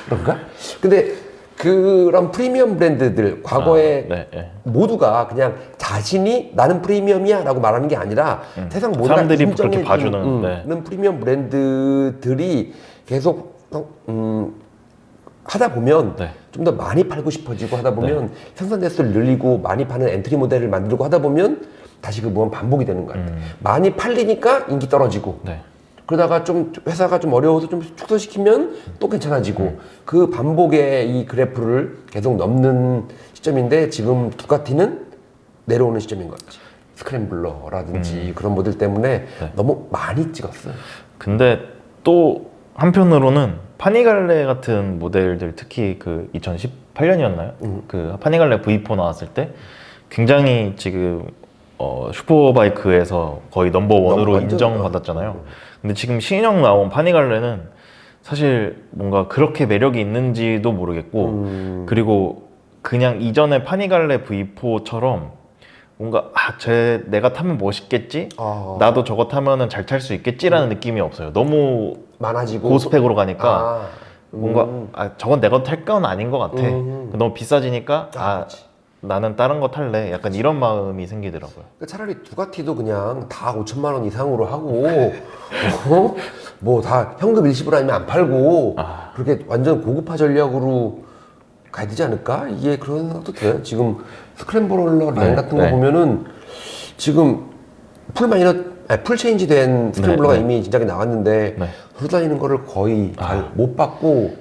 그런가? 근데 그런 프리미엄 브랜드들 과거에 모두가 그냥 자신이 나는 프리미엄이야 라고 말하는 게 아니라 세상 모두가 사람들이 그렇게 봐주는 그런 프리미엄 브랜드들이 계속 하다 보면 좀 더 많이 팔고 싶어지고 하다 보면 생산 대수를 늘리고 많이 파는 엔트리 모델을 만들고 하다 보면 다시 그 무한 반복이 되는 것 같아요. 많이 팔리니까 인기 떨어지고 그러다가 좀 회사가 좀 어려워서 좀 축소시키면 또 괜찮아지고 그 반복의 이 그래프를 계속 넘는 시점인데 지금 두카티는 내려오는 시점인 것 같지. 스크램블러라든지 그런 모델 때문에 너무 많이 찍었어요. 근데 또 한편으로는 파니갈레 같은 모델들 특히 그 2018년이었나요? 그 파니갈레 V4 나왔을 때 굉장히 지금 슈퍼바이크에서 거의 넘버원으로 인정받았잖아요. 근데 지금 신형 나온 파니갈레는 사실 뭔가 그렇게 매력이 있는지도 모르겠고 그리고 그냥 이전에 파니갈레 V4처럼 뭔가 내가 타면 멋있겠지? 나도 저거 타면은 잘 탈 수 있겠지라는 느낌이 없어요. 너무 많아지고 고스펙으로 가니까 뭔가 저건 내가 탈 건 아닌 것 같아. 너무 비싸지니까 나는 다른 거 탈래. 약간 이런 마음이 생기더라고요. 그러니까 차라리 두카티도 그냥 다 5천만 원 이상으로 하고 뭐 다 현금 일시불 아니면 안 팔고 그렇게 완전 고급화 전략으로 가야 되지 않을까? 이게 그런 생각도 들어요. 지금 스크램블러 라인 같은 거 보면은 지금 풀 체인지 된 스크램블러가 이미 진작에 나왔는데 돌아다니는 거를 거의 잘 못 봤고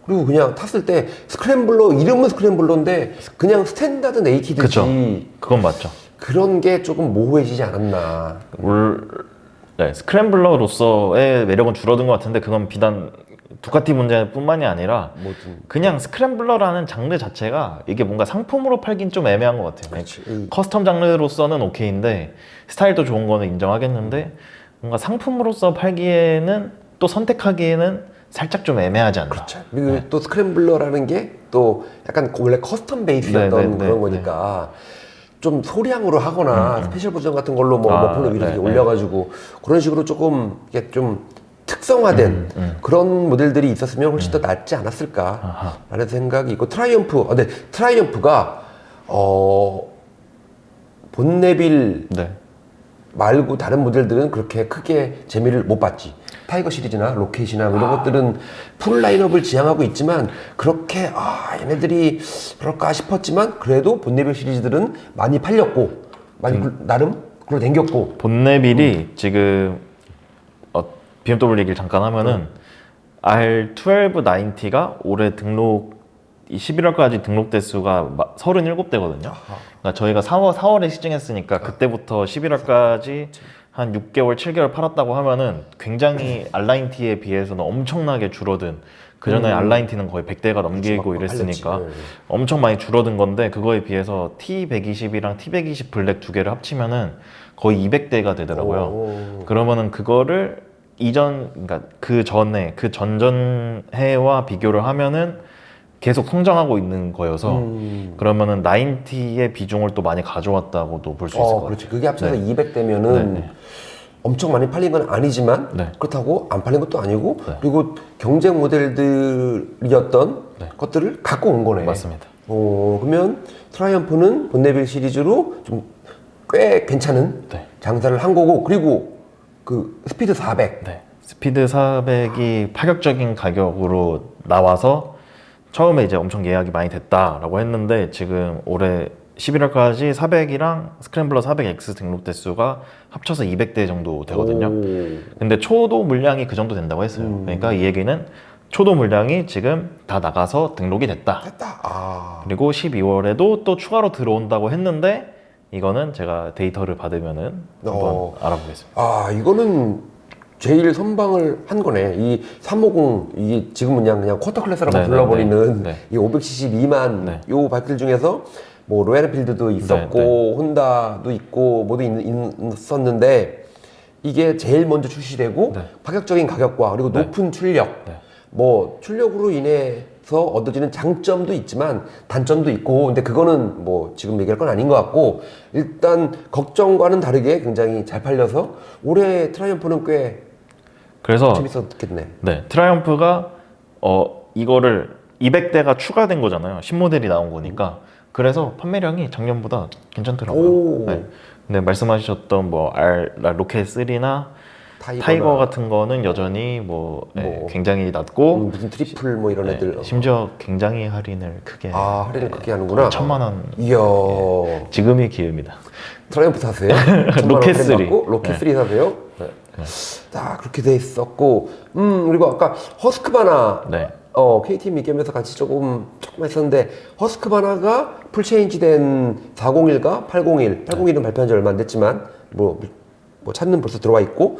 그리고 그냥 탔을 때 스크램블러, 이름은 스크램블러인데 그냥 스탠다드 네이키드지. 그쵸. 그건 맞죠. 그런 게 조금 모호해지지 않았나. 네, 스크램블러로서의 매력은 줄어든 것 같은데 그건 비단 두카티 문제뿐만이 아니라 그냥 스크램블러라는 장르 자체가 이게 뭔가 상품으로 팔긴 좀 애매한 것 같아요. 커스텀 장르로서는 오케이인데 스타일도 좋은 거는 인정하겠는데 뭔가 상품으로서 팔기에는 또 선택하기에는 살짝 좀 애매하지 않나. 그렇죠. 그리고 또 스크램블러라는 게 또 약간 원래 커스텀 베이스였던 그런 거니까 좀 소량으로 하거나 스페셜 버전 같은 걸로 뭐 머플러 위로 이렇게 올려가지고 그런 식으로 조금 이게 좀 특성화된 그런 모델들이 있었으면 훨씬 더 낫지 않았을까라는 생각이 있고 트라이엄프, 네, 트라이엄프가 본네빌 말고 다른 모델들은 그렇게 크게 재미를 못 봤지. 타이거 시리즈나 로켓이나 이런 것들은 풀 라인업을 지향하고 있지만 그렇게 얘네들이 그럴까 싶었지만 그래도 본네빌 시리즈들은 많이 팔렸고 많이 나름 굴러댕겼고. 본네빌이 지금 BMW 얘기를 잠깐 하면은 R1290가 올해 등록 11월까지 등록 대수가 37대거든요. 그러니까 저희가 4월에 시승했으니까 그때부터 11월까지 한 6개월, 7개월 팔았다고 하면은 굉장히 R9T에 비해서는 엄청나게 줄어든, 그 전에 R9T는 거의 100대가 넘기고 이랬으니까 엄청 많이 줄어든 건데 그거에 비해서 T120이랑 T120 블랙 두 개를 합치면은 거의 200대가 되더라고요. 그러면은 그거를 그러니까 그 전에, 그 전전해와 비교를 하면은 계속 성장하고 있는 거여서 그러면은 90의 비중을 또 많이 가져왔다고도 볼 수 있을 것 같아요. 그렇지. 그게 합쳐서 200대면은 엄청 많이 팔린 건 아니지만 그렇다고 안 팔린 것도 아니고 그리고 경쟁 모델들이었던 것들을 갖고 온 거네. 맞습니다. 그러면 트라이엄프는 본네빌 시리즈로 좀 꽤 괜찮은 장사를 한 거고 그리고 그 스피드 400. 스피드 400이 파격적인 가격으로 나와서 처음에 이제 엄청 예약이 많이 됐다라고 했는데 지금 올해 11월까지 400이랑 스크램블러 400X 등록 대수가 합쳐서 200대 정도 되거든요. 근데 초도 물량이 그 정도 된다고 했어요. 그러니까 이 얘기는 초도 물량이 지금 다 나가서 등록이 됐다. 그리고 12월에도 또 추가로 들어온다고 했는데 이거는 제가 데이터를 받으면은 한번 알아보겠습니다. 이거는 제일 선방을 한 거네. 이 350, 이게 지금은 그냥 쿼터 클래스라고 불러버리는 이 500cc 미만 요 바이크들 중에서 뭐 로얄필드도 있었고 혼다도 있고 모두 있었는데 이게 제일 먼저 출시되고 파격적인 가격과 그리고 높은 출력, 뭐 출력으로 인해서 얻어지는 장점도 있지만 단점도 있고 근데 그거는 뭐 지금 얘기할 건 아닌 것 같고 일단 걱정과는 다르게 굉장히 잘 팔려서 올해 트라이엄프는 꽤 그래서 재밌었겠네. 트라이엄프가 이거를 200대가 추가된 거잖아요. 신모델이 나온 거니까. 그래서 판매량이 작년보다 괜찮더라고요. 근데 말씀하셨던 뭐 로켓 3나 타이거 같은 거는 여전히 굉장히 낮고 무슨 트리플 뭐 이런 애들 심지어 굉장히 할인을 크게 할인을 크게 하는구나. 1,000만 원. 이야. 지금이 기회입니다. 트라이엄프 사세요? 로켓 3. 로켓 3 사세요? 자, 그렇게 돼 있었고 그리고 아까 허스크바나 KTM 미겜에서 같이 조금 했었는데 허스크바나가 풀체인지된 401과 801 801은 발표한 지 얼마 안 됐지만 뭐 차는 벌써 들어와 있고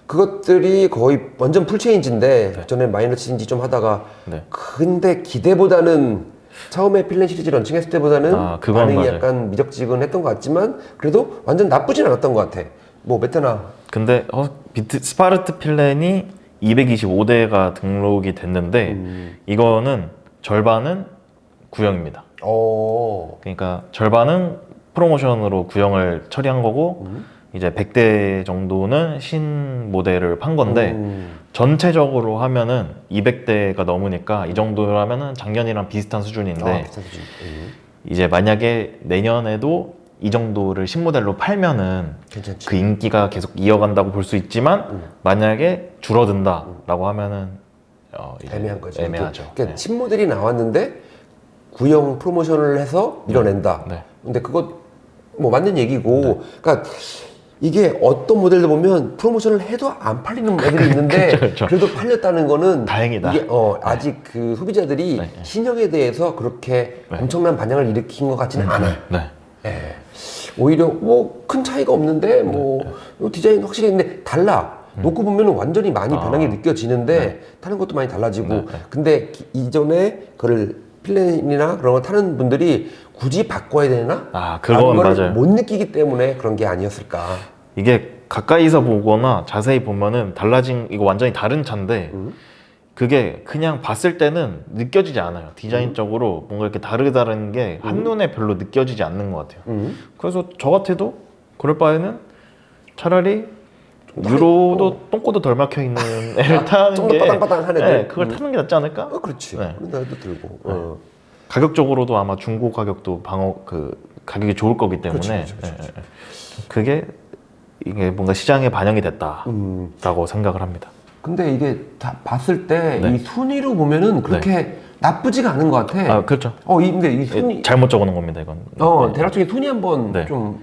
그것들이 거의 완전 풀체인지인데 전에 마이너 체인지 좀 하다가 근데 기대보다는 처음에 필렌 시리즈 런칭했을 때보다는 반응이 맞아요. 약간 미적지근했던 것 같지만 그래도 완전 나쁘진 않았던 것 같아. 뭐 메테나 근데 스파르트 필렌이 225대가 등록이 됐는데 이거는 절반은 구형입니다. 그러니까 절반은 프로모션으로 구형을 처리한 거고 이제 100대 정도는 신 모델을 판 건데 전체적으로 하면은 200대가 넘으니까 이 정도라면은 작년이랑 비슷한 수준인데 이제 만약에 내년에도 이 정도를 신모델로 팔면은 괜찮지. 그 인기가 계속 이어간다고 볼 수 있지만 만약에 줄어든다라고 하면은 애매한 거죠. 애매하죠. 그러니까 신모델이 나왔는데 구형 프로모션을 해서 밀어낸다. 근데 그거 뭐 맞는 얘기고, 그러니까 이게 어떤 모델들 보면 프로모션을 해도 안 팔리는 애들이 있는데 그쵸. 그래도 팔렸다는 거는 다행이다. 이게 아직 그 소비자들이 신형에 대해서 그렇게 엄청난 반향을 일으킨 것 같지는 않아요. 예. 오히려 뭐 큰 차이가 없는데 뭐 디자인 확실히 있는데 달라. 놓고 보면 완전히 많이 변한 게 느껴지는데 타는 것도 많이 달라지고 근데 이전에 그걸 필렌이나 그런 거 타는 분들이 굳이 바꿔야 되나? 그건 맞아요. 못 느끼기 때문에 그런 게 아니었을까. 이게 가까이서 보거나 자세히 보면은 달라진 이거 완전히 다른 차인데 그게 그냥 봤을 때는 느껴지지 않아요. 디자인적으로 뭔가 이렇게 다르다는 게 한눈에 별로 느껴지지 않는 것 같아요. 그래서 저 같아도 그럴 바에는 차라리 유로도 똥꼬도 덜 막혀 있는 애를 타는 좀 더 게 빠당빠당한 애들. 그걸 타는 게 낫지 않을까? 그렇지. 네. 그런 날도 들고. 가격적으로도 아마 중고 가격도 가격이 좋을 거기 때문에 그게 이게 뭔가 시장에 반영이 됐다라고 생각을 합니다. 근데 이게 다 봤을 때 네. 이 순위로 보면은 그렇게 나쁘지가 않은 것 같아. 그렇죠. 근데 이 순위 잘못 적어놓은 겁니다, 이건. 대략적인 순위 한번 네. 좀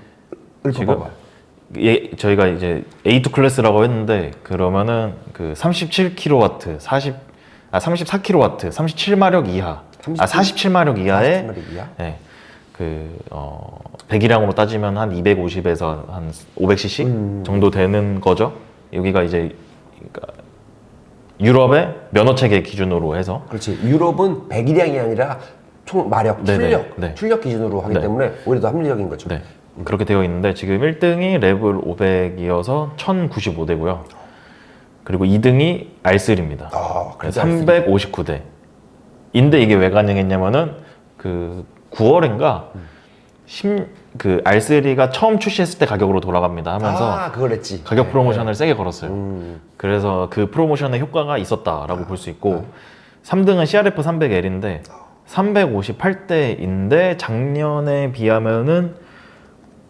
지금 읊어봐봐요. 저희가 이제 A2 클래스라고 했는데 그러면은 그 37kW, 34kW, 37마력 이하, 47마력 이하의 47마력 이하? 네, 배기량으로 따지면 한 250에서 한 500cc 정도 되는 거죠. 여기가 이제 그러니까 유럽의 면허 체계 기준으로 해서 그렇지. 유럽은 배기량이 아니라 총 마력, 출력 기준으로 하기 때문에 오히려 더 합리적인 거죠. 네. 그렇게 되어 있는데 지금 1등이 레벨 500이어서 1095대고요. 그리고 2등이 R3입니다. 359대. 인데 이게 왜 가능했냐면은 그 9월인가 그 R3가 처음 출시했을 때 가격으로 돌아갑니다 하면서 그걸 했지. 가격 프로모션을 세게 걸었어요. 그래서 그 프로모션의 효과가 있었다라고 볼 수 있고 3등은 CRF 300L인데 358대인데 작년에 비하면은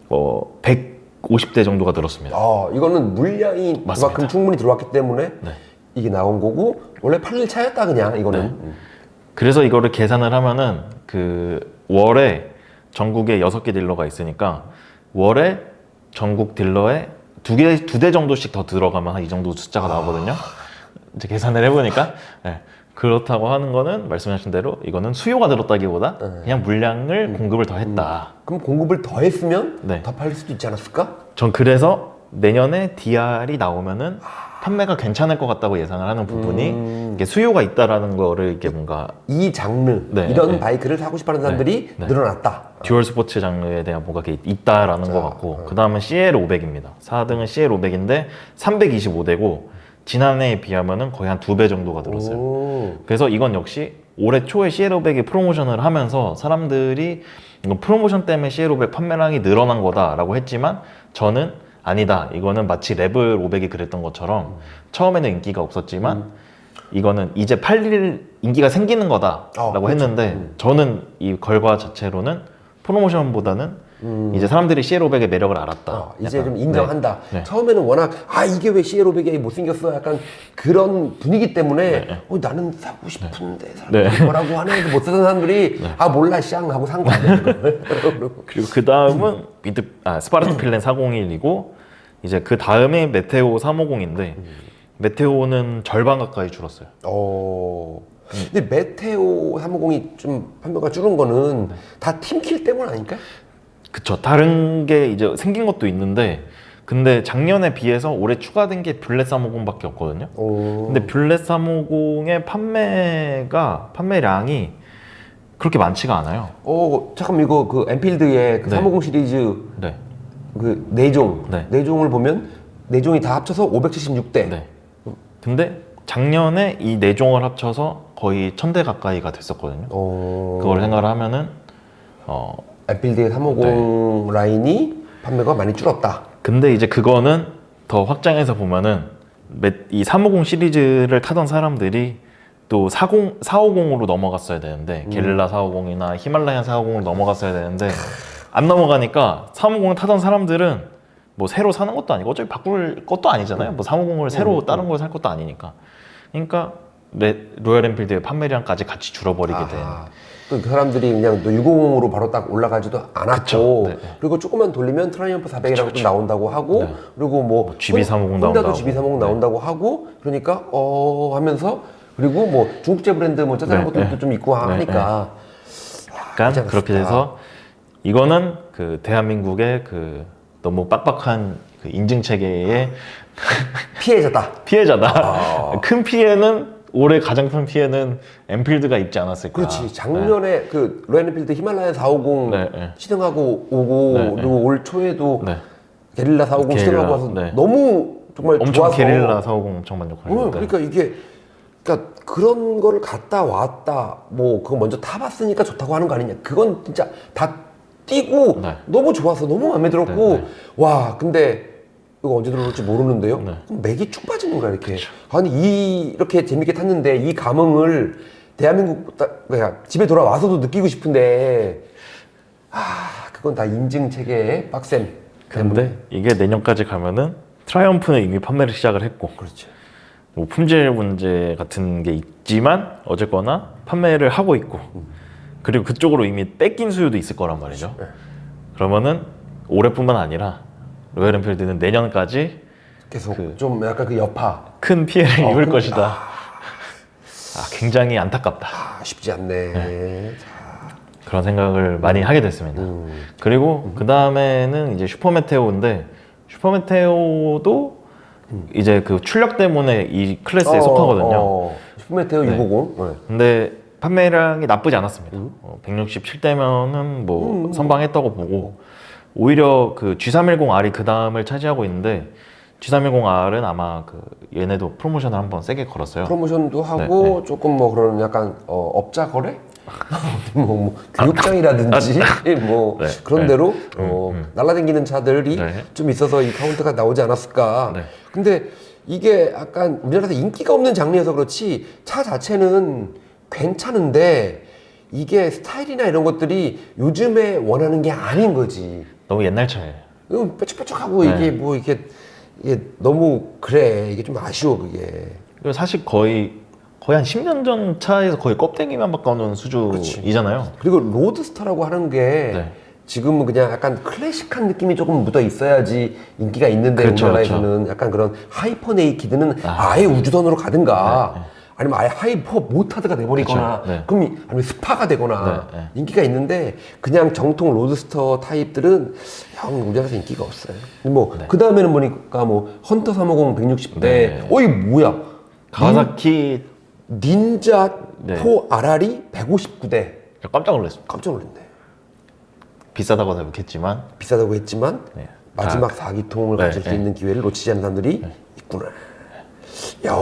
150대 정도가 들었습니다. 이거는 물량이 그만큼 충분히 들어왔기 때문에 이게 나온 거고 원래 팔릴 차였다 그냥 이거는. 그래서 이거를 계산을 하면은 그 월에 전국에 6개 딜러가 있으니까 월에 전국 딜러에 두 대 정도씩 더 들어가면 한 이 정도 숫자가 나오거든요. 이제 계산을 해보니까 그렇다고 하는 거는 말씀하신 대로 이거는 수요가 늘었다기보다 그냥 물량을 공급을 더 했다. 그럼 공급을 더 했으면 더 팔릴 수도 있지 않았을까? 전 그래서 내년에 DR이 나오면은 판매가 괜찮을 것 같다고 예상을 하는 부분이 이게 수요가 있다라는 거를 이게 뭔가 이 장르 이런 바이크를 사고 싶어하는 사람들이 늘어났다. 듀얼 스포츠 장르에 대한 뭐가 있다라는 것 같고 그 다음은 CL500입니다. 4등은 CL500인데 325대고 지난해에 비하면은 거의 한 2배 정도가 늘었어요. 그래서 이건 역시 올해 초에 CL500이 프로모션을 하면서 사람들이 이건 프로모션 때문에 CL500 판매량이 늘어난 거다라고 했지만 저는 아니다. 이거는 마치 레벨 500이 그랬던 것처럼 처음에는 인기가 없었지만 이거는 이제 팔릴 인기가 생기는 거다라고 했는데 저는 이 결과 자체로는 프로모션보다는 이제 사람들이 CL500의 매력을 알았다. 이제 좀 인정한다. 처음에는 워낙 왜 CL500이 못생겼어? 약간 그런 분위기 때문에 나는 사고 싶은데 사람들이 뭐라고 하는데도 못 사는 사람들이 몰라 샹 하고 산 거 아니야. 그리고 그 다음은 스파르타 필렌 401이고 이제 그 다음에 메테오 350인데 메테오는 절반 가까이 줄었어요. 근데 메테오 350이 좀 판매가 줄은 거는 다 팀킬 때문 아닐까? 그쵸. 다른 게 이제 생긴 것도 있는데 근데 작년에 비해서 올해 추가된 게 뷰렛 350밖에 없거든요. 근데 뷰렛 350의 판매량이 그렇게 많지가 않아요. 잠깐 이거 그 엔필드의 그 350 시리즈 그 4종 4종을 보면 4종이 다 합쳐서 576대. 근데 작년에 이 4종을 합쳐서 거의 1000대 가까이가 됐었거든요. 그걸 생각을 하면은 엔필드의 350 라인이 판매가 많이 줄었다. 근데 이제 그거는 더 확장해서 보면은 이 350 시리즈를 타던 사람들이 또 450으로 넘어갔어야 되는데 게릴라 450이나 히말라얀 450으로 넘어갔어야 되는데 안 넘어가니까 350을 타던 사람들은 뭐 새로 사는 것도 아니고 어차피 바꿀 것도 아니잖아요. 뭐 350을 새로 다른 걸 살 것도 아니니까. 그러니까 로얄 엔필드의 판매량까지 같이 줄어버리게 된. 그 사람들이 그냥 또 650으로 바로 딱 올라가지도 않았고 네. 그리고 조금만 돌리면 트라이언프 400이라고 또 나온다고 하고 그리고 뭐 GB350 혼다도 나온다고. GB350 나온다고 하고 그러니까 하면서 그리고 뭐 중국제 브랜드 뭐 짜잘한 것도 좀 있고 하니까 약간 그렇게 돼서 이거는 그 대한민국의 그 너무 빡빡한 그 인증 체계의 피해자다. 큰 피해는 올해 가장 큰 피해는 엔필드가 입지 않았을까. 그렇지. 작년에 그 로얄 엔필드 히말라야 450 시승하고 오고 그리고 올 초에도 게릴라 450 시승하고 와서 너무 정말 엄청 좋아서 게릴라 450 엄청 만족하셨는데. 그러니까 이게 그러니까 그런 거를 갔다 왔다 뭐 그거 먼저 타봤으니까 좋다고 하는 거 아니냐. 그건 진짜 다 뛰고 너무 좋아서 너무 마음에 들었고 와 근데 이거 언제 들어올지 모르는데요. 그럼 맥이 축 빠지는 거야 이렇게. 아니 이렇게 재밌게 탔는데 이 감흥을 대한민국 집에 돌아와서도 느끼고 싶은데 그건 다 인증 체계의 빡셈. 근데 이게 내년까지 가면은 트라이언프는 이미 판매를 시작을 했고. 그렇죠. 뭐 품질 문제 같은 게 있지만 어쨌거나 판매를 하고 있고 그리고 그쪽으로 이미 뺏긴 수요도 있을 거란 말이죠. 그러면은 올해뿐만 아니라 로얄 엔필드는 내년까지 계속 좀 약간 그 여파 큰 피해를 입을 것이다. 굉장히 안타깝다. 쉽지 않네. 그런 생각을 많이 하게 됐습니다. 그리고 그 다음에는 이제 슈퍼메테오인데 슈퍼메테오도 이제 그 출력 때문에 이 클래스에 속하거든요. 슈퍼메테오 650. 근데 판매량이 나쁘지 않았습니다. 167대면은 뭐 선방했다고 보고 오히려 그 G310R이 그 다음을 차지하고 있는데 G310R은 아마 그 얘네도 프로모션을 한번 세게 걸었어요. 프로모션도 하고 조금 뭐 그런 약간 업자 거래? 뭐 교육장이라든지 뭐 그런 데로 날라다니는 차들이 좀 있어서 이 카운트가 나오지 않았을까. 근데 이게 약간 우리나라에서 인기가 없는 장르여서 그렇지 차 자체는 괜찮은데 이게 스타일이나 이런 것들이 요즘에 원하는 게 아닌 거지. 너무 옛날 차예요. 뾰족뾰족하고 이게 뭐 이게 너무 그래. 이게 좀 아쉬워 그게. 사실 거의 한 10년 전 차에서 거의 껍데기만 바꿔놓은 수준이잖아요. 그리고 로드스터라고 하는 게 지금은 그냥 약간 클래식한 느낌이 조금 묻어 있어야지 인기가 있는데 우리나라에서는 약간 그런 하이퍼 네이키드는 아예 우주선으로 가든가 아니면 아예 하이퍼 모타드가 돼버리거나 그럼 아니면 스파가 되거나 인기가 있는데 그냥 정통 로드스터 타입들은 우리나라에서 인기가 없어요. 뭐 그 다음에는 보니까 뭐 헌터 350 160대 어이 뭐야 가와사키 닌자 4 RR이 159대. 깜짝 놀랐습니다. 깜짝 놀랐네. 비싸다고 생각했지만 비싸다고 했지만 마지막 4기통을 가질 수 있는 기회를 놓치지 않는 사람들이 있구나. 야,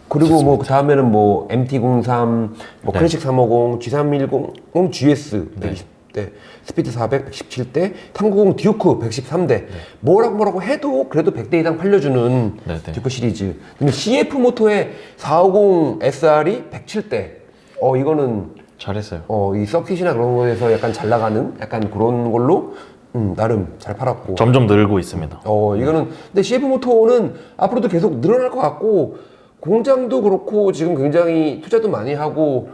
그리고 뭐 그 다음에는 뭐 MT-03, 뭐 클래식 350, G310, GS 120대, 스피드 400, 117대, 390 듀크 113대. 뭐라고 해도 그래도 100대 이상 팔려주는 듀크 시리즈. 근데 CF 모토의 450 SR이 107대. 이거는 잘했어요. 이 서킷이나 그런 거에서 약간 잘 나가는 약간 그런 걸로 나름 잘 팔았고. 점점 늘고 있습니다. 이거는 근데 CF 모토는 앞으로도 계속 늘어날 것 같고 공장도 그렇고 지금 굉장히 투자도 많이 하고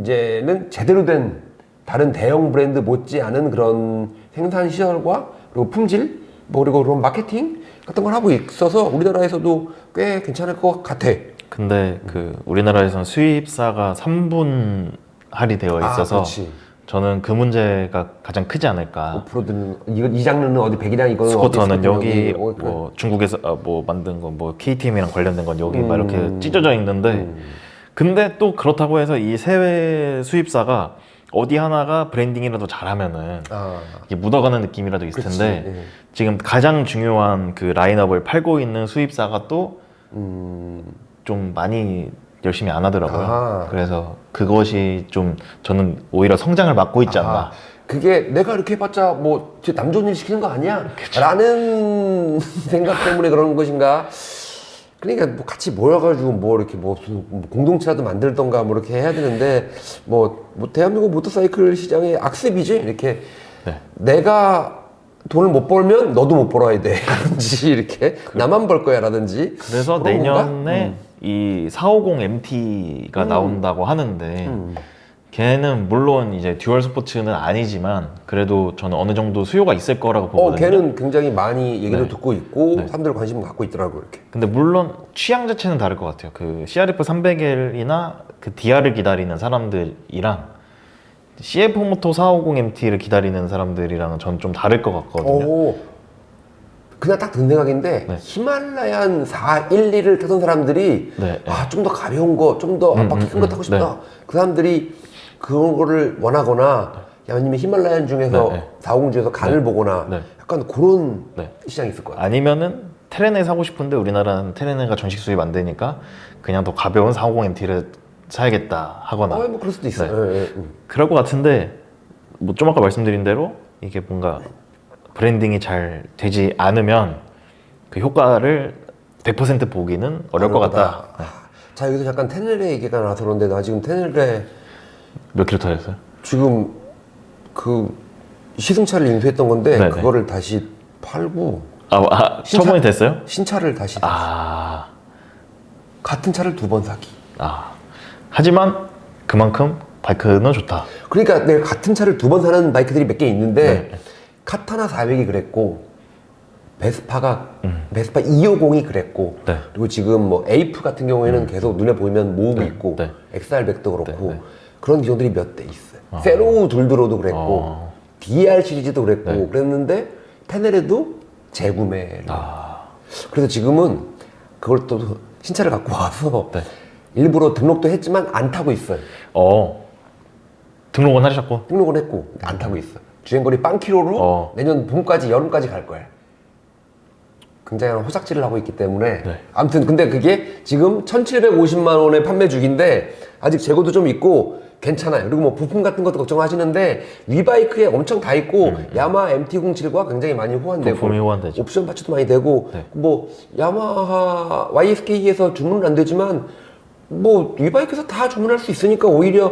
이제는 제대로 된 다른 대형 브랜드 못지않은 그런 생산 시설과 그리고 품질 뭐 그리고 그런 마케팅 같은 걸 하고 있어서 우리나라에서도 꽤 괜찮을 것 같아. 근데 그 우리나라에서는 수입사가 3분할이 되어 있어서 저는 그 문제가 가장 크지 않을까. 오프로드는 이 장르는 어디 백이랑 이거는 스쿠터는 여기 뭐 중국에서 뭐 만든 건 뭐 KTM이랑 관련된 건 여기 막 이렇게 찢어져 있는데 근데 또 그렇다고 해서 이 해외 수입사가 어디 하나가 브랜딩이라도 잘하면은 이게 묻어가는 느낌이라도 있을 텐데 지금 가장 중요한 그 라인업을 팔고 있는 수입사가 또 좀 많이 열심히 안 하더라고요. 그래서 그것이 좀 저는 오히려 성장을 막고 있지 않나. 그게 내가 이렇게 해봤자 뭐 남 좋은 일 시키는 거 아니야? 라는 생각 때문에 그런 것인가? 그러니까 뭐 같이 모여가지고 뭐 이렇게 뭐 공동체라도 만들던가 뭐 이렇게 해야 되는데 뭐 대한민국 모터사이클 시장의 악습이지 이렇게 내가 돈을 못 벌면 너도 못 벌어야 돼 라든지 이렇게 나만 벌 거야 라든지 그래서 내년에 이 450 MT가 나온다고 하는데 걔는 물론 이제 듀얼 스포츠는 아니지만 그래도 저는 어느 정도 수요가 있을 거라고 보거든요. 걔는 굉장히 많이 얘기를 네. 듣고 있고 네. 사람들 관심 갖고 있더라고요. 이렇게. 근데 물론 취향 자체는 다를 것 같아요. 그 CRF 300L이나 그 DR을 기다리는 사람들이랑 CF 모토 450 MT를 기다리는 사람들이랑은 전 좀 다를 것 같거든요. 그냥 딱 든 생각인데 네. 히말라얀 412를 타던 사람들이 네, 좀 더 가벼운 거, 좀 더 앞바퀴 큰 거 타고 싶다. 네. 그 사람들이 그런 거를 원하거나 아니면 히말라얀 중에서 네, 네. 450 중에서 간을 네. 보거나 네. 약간 그런 네. 시장이 있을 거야. 아니면은 테레네 사고 싶은데 우리나라는 테레네가 전식 수입 안 되니까 그냥 더 가벼운 450 MT를 사야겠다 하거나 뭐 그럴 수도 있어. 네. 예. 그럴 것 같은데 뭐 좀 아까 말씀드린 대로 이게 뭔가 브랜딩이 잘 되지 않으면 그 효과를 100% 보기는 어려울 것 같다. 네. 자, 여기서 잠깐 테네레 얘기가 나와서 그런데 나 지금 테네레 몇 킬로 타셨어요? 지금 그 시승차를 인수했던 건데 네네. 그거를 다시 팔고 처분이 됐어요? 신차를 다시 같은 차를 2번 사기. 하지만 그만큼 바이크는 좋다. 그러니까 내가 같은 차를 2번 사는 바이크들이 몇 개 있는데 네. 카타나 400이 그랬고 베스파 250이 그랬고 네. 그리고 지금 뭐 에이프 같은 경우에는 계속 눈에 보이면 모으고 네. 있고 네. XR100도 그렇고 네. 그런 기종들이 몇 대 있어요. 세로우 둘드로도 그랬고 DR 시리즈도 그랬고 네. 그랬는데 테네레도 재구매를 그래서 지금은 그걸 또 신차를 갖고 와서 네. 일부러 등록도 했지만 안 타고 있어요. 등록은 하셨고? 등록은 했고 안 타고 있어. 주행거리 0km로 내년 봄까지 여름까지 갈 거야. 굉장히 호삭질을 하고 있기 때문에 네. 아무튼 근데 그게 지금 1,750만 원의 판매 주기인데 아직 재고도 좀 있고 괜찮아요. 그리고 뭐 부품 같은 것도 걱정하시는데 위바이크에 엄청 다 있고 야마하 MT-07과 굉장히 많이 호환되고 부품이 호환되죠. 옵션 파츠도 많이 되고 네. 뭐 야마하 YSK에서 주문은 안 되지만 뭐 위바이크에서 다 주문할 수 있으니까 오히려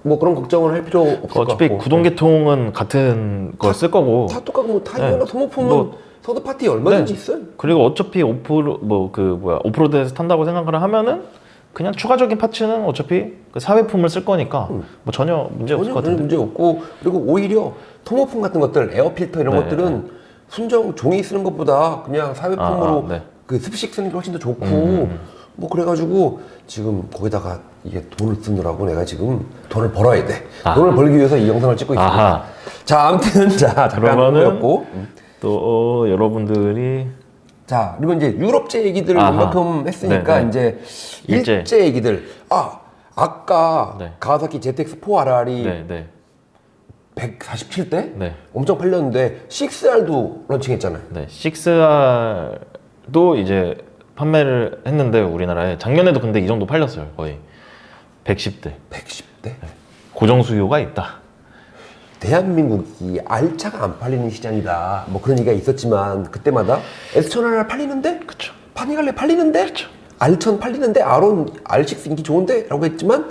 뭐 그런 걱정을 할 필요 없을 것 어차피 같고 구동계통은 같은 걸 쓸 거고 다 똑같고 뭐 타이어나 소모품은 서드 파티 얼마든지 있어요. 그리고 어차피 오프로드에서 탄다고 생각을 하면은 그냥 추가적인 파츠는 어차피 그 사회품을 쓸 거니까 뭐 전혀 문제 없을 것 전혀 같은데. 문제 없고 그리고 오히려 소모품 같은 것들 에어 필터 이런 네. 것들은 순정 종이 쓰는 것보다 그냥 사회품으로 네. 그 습식 쓰는 게 훨씬 더 좋고 뭐 그래가지고 지금 거기다가 이게 돈을 쓰느라고 내가 지금 돈을 벌어야 돼. 돈을 벌기 위해서 이 영상을 찍고 있습니다. 자, 아무튼 잠깐 그러면은 끊었고 또 여러분들이 자, 그리고 이제 유럽제 얘기들 이만큼 했으니까 네네. 이제 일제 얘기들. 아까 네. 가와사키 ZX4RR이 네. 147대? 네. 엄청 팔렸는데 6R도 런칭했잖아요. 네. 6R도 이제 판매를 했는데 우리나라에 작년에도 근데 이 정도 팔렸어요. 거의 110대. 110대? 고정 수요가 있다. 대한민국이 R차가 안 팔리는 시장이다. 뭐 그런 얘기가 있었지만 그때마다 S1000R 팔리는데? 그쵸. 파니갈레 팔리는데? 그쵸. R1000 팔리는데? R6 인기 좋은데? 라고 했지만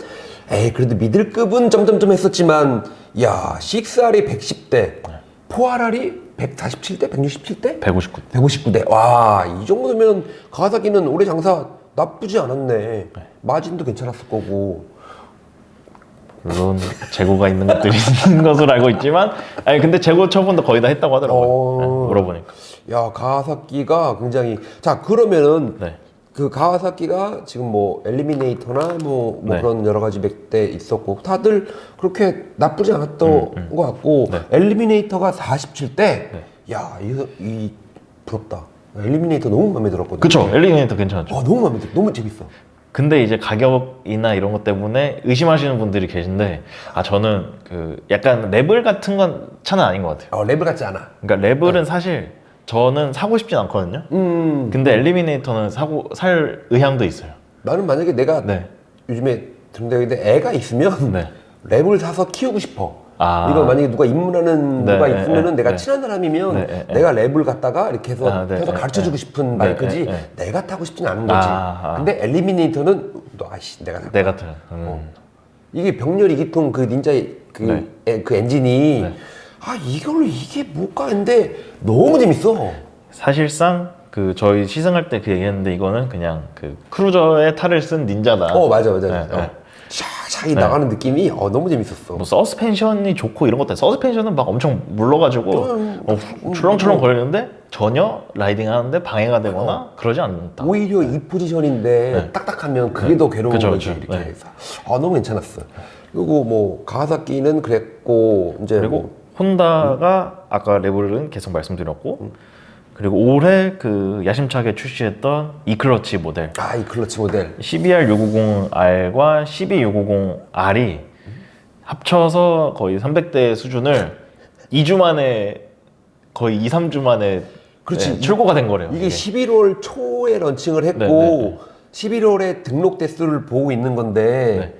그래도 미들급은 점점점 했었지만 야 6R이 110대 4RR이 147대? 167대? 159대. 159대. 와, 이 정도면 가와사키는 올해 장사 나쁘지 않았네. 마진도 괜찮았을 거고. 물론 재고가 있는 것들이 있는 것으로 알고 있지만 근데 재고 처분도 거의 다 했다고 하더라고요. 네, 물어보니까. 야, 가와사키가 굉장히 자, 그러면은 네. 그 가와사키가 지금 뭐 엘리미네이터나 뭐 네. 그런 여러 가지 몇 대 있었고 다들 그렇게 나쁘지 않았던 것 같고 네. 엘리미네이터가 47대. 야, 이 부럽다. 엘리미네이터 너무 마음에 들었거든. 그쵸. 엘리미네이터 괜찮았죠. 너무 마음에 들어. 너무 재밌어. 근데 이제 가격이나 이런 것 때문에 의심하시는 분들이 계신데 저는 그 약간 레벨 같은 건 차는 아닌 것 같아요. 레벨 같지 않아. 그러니까 레벨은 사실 저는 사고 싶진 않거든요. 근데 엘리미네이터는 살 의향도 있어요. 나는 만약에 내가 네. 요즘에 들은데 애가 있으면 네. 랩을 사서 키우고 싶어. 이거 만약에 누가 입문하는 네, 누가 네, 있으면은 네, 내가 네. 친한 사람이면 네, 내가 랩을 갖다가 이렇게 해서 네, 해서 네, 가르쳐주고 네. 싶은 네, 바이크지 네, 네. 내가 타고 싶진 않은 거지. 근데 엘리미네이터는 내가 타. 내가 타요. 이게 병렬 2기통 그 닌자의 그 엔진이 이게 뭘까 했는데 너무 재밌어. 사실상 그 저희 시승할 때 그 얘기했는데 이거는 그냥 그 크루저에 탈을 쓴 닌자다. 맞아. 네. 샥샥이 나가는 느낌이 너무 재밌었어. 뭐 서스펜션이 좋고 이런 것들 서스펜션은 막 엄청 물러가지고 출렁출렁 거리는데 전혀 라이딩 하는데 방해가 되거나 그러지 않다. 오히려 이 포지션인데 딱딱하면 그게 더 괴로운 거지. 이렇게 해서 너무 괜찮았어. 그리고 뭐 가와사키는 그랬고 이제 그리고 혼다가 아까 레볼은 계속 말씀드렸고 그리고 올해 그 야심차게 출시했던 이클러치 모델 이 클러치 모델 CBR650R과 CB650R이 합쳐서 거의 300대 수준을 2주 만에 거의 2, 3주 만에 그렇지. 출고가 된 거래요. 이게 11월 초에 런칭을 했고 11월에 등록 대수를 보고 있는 건데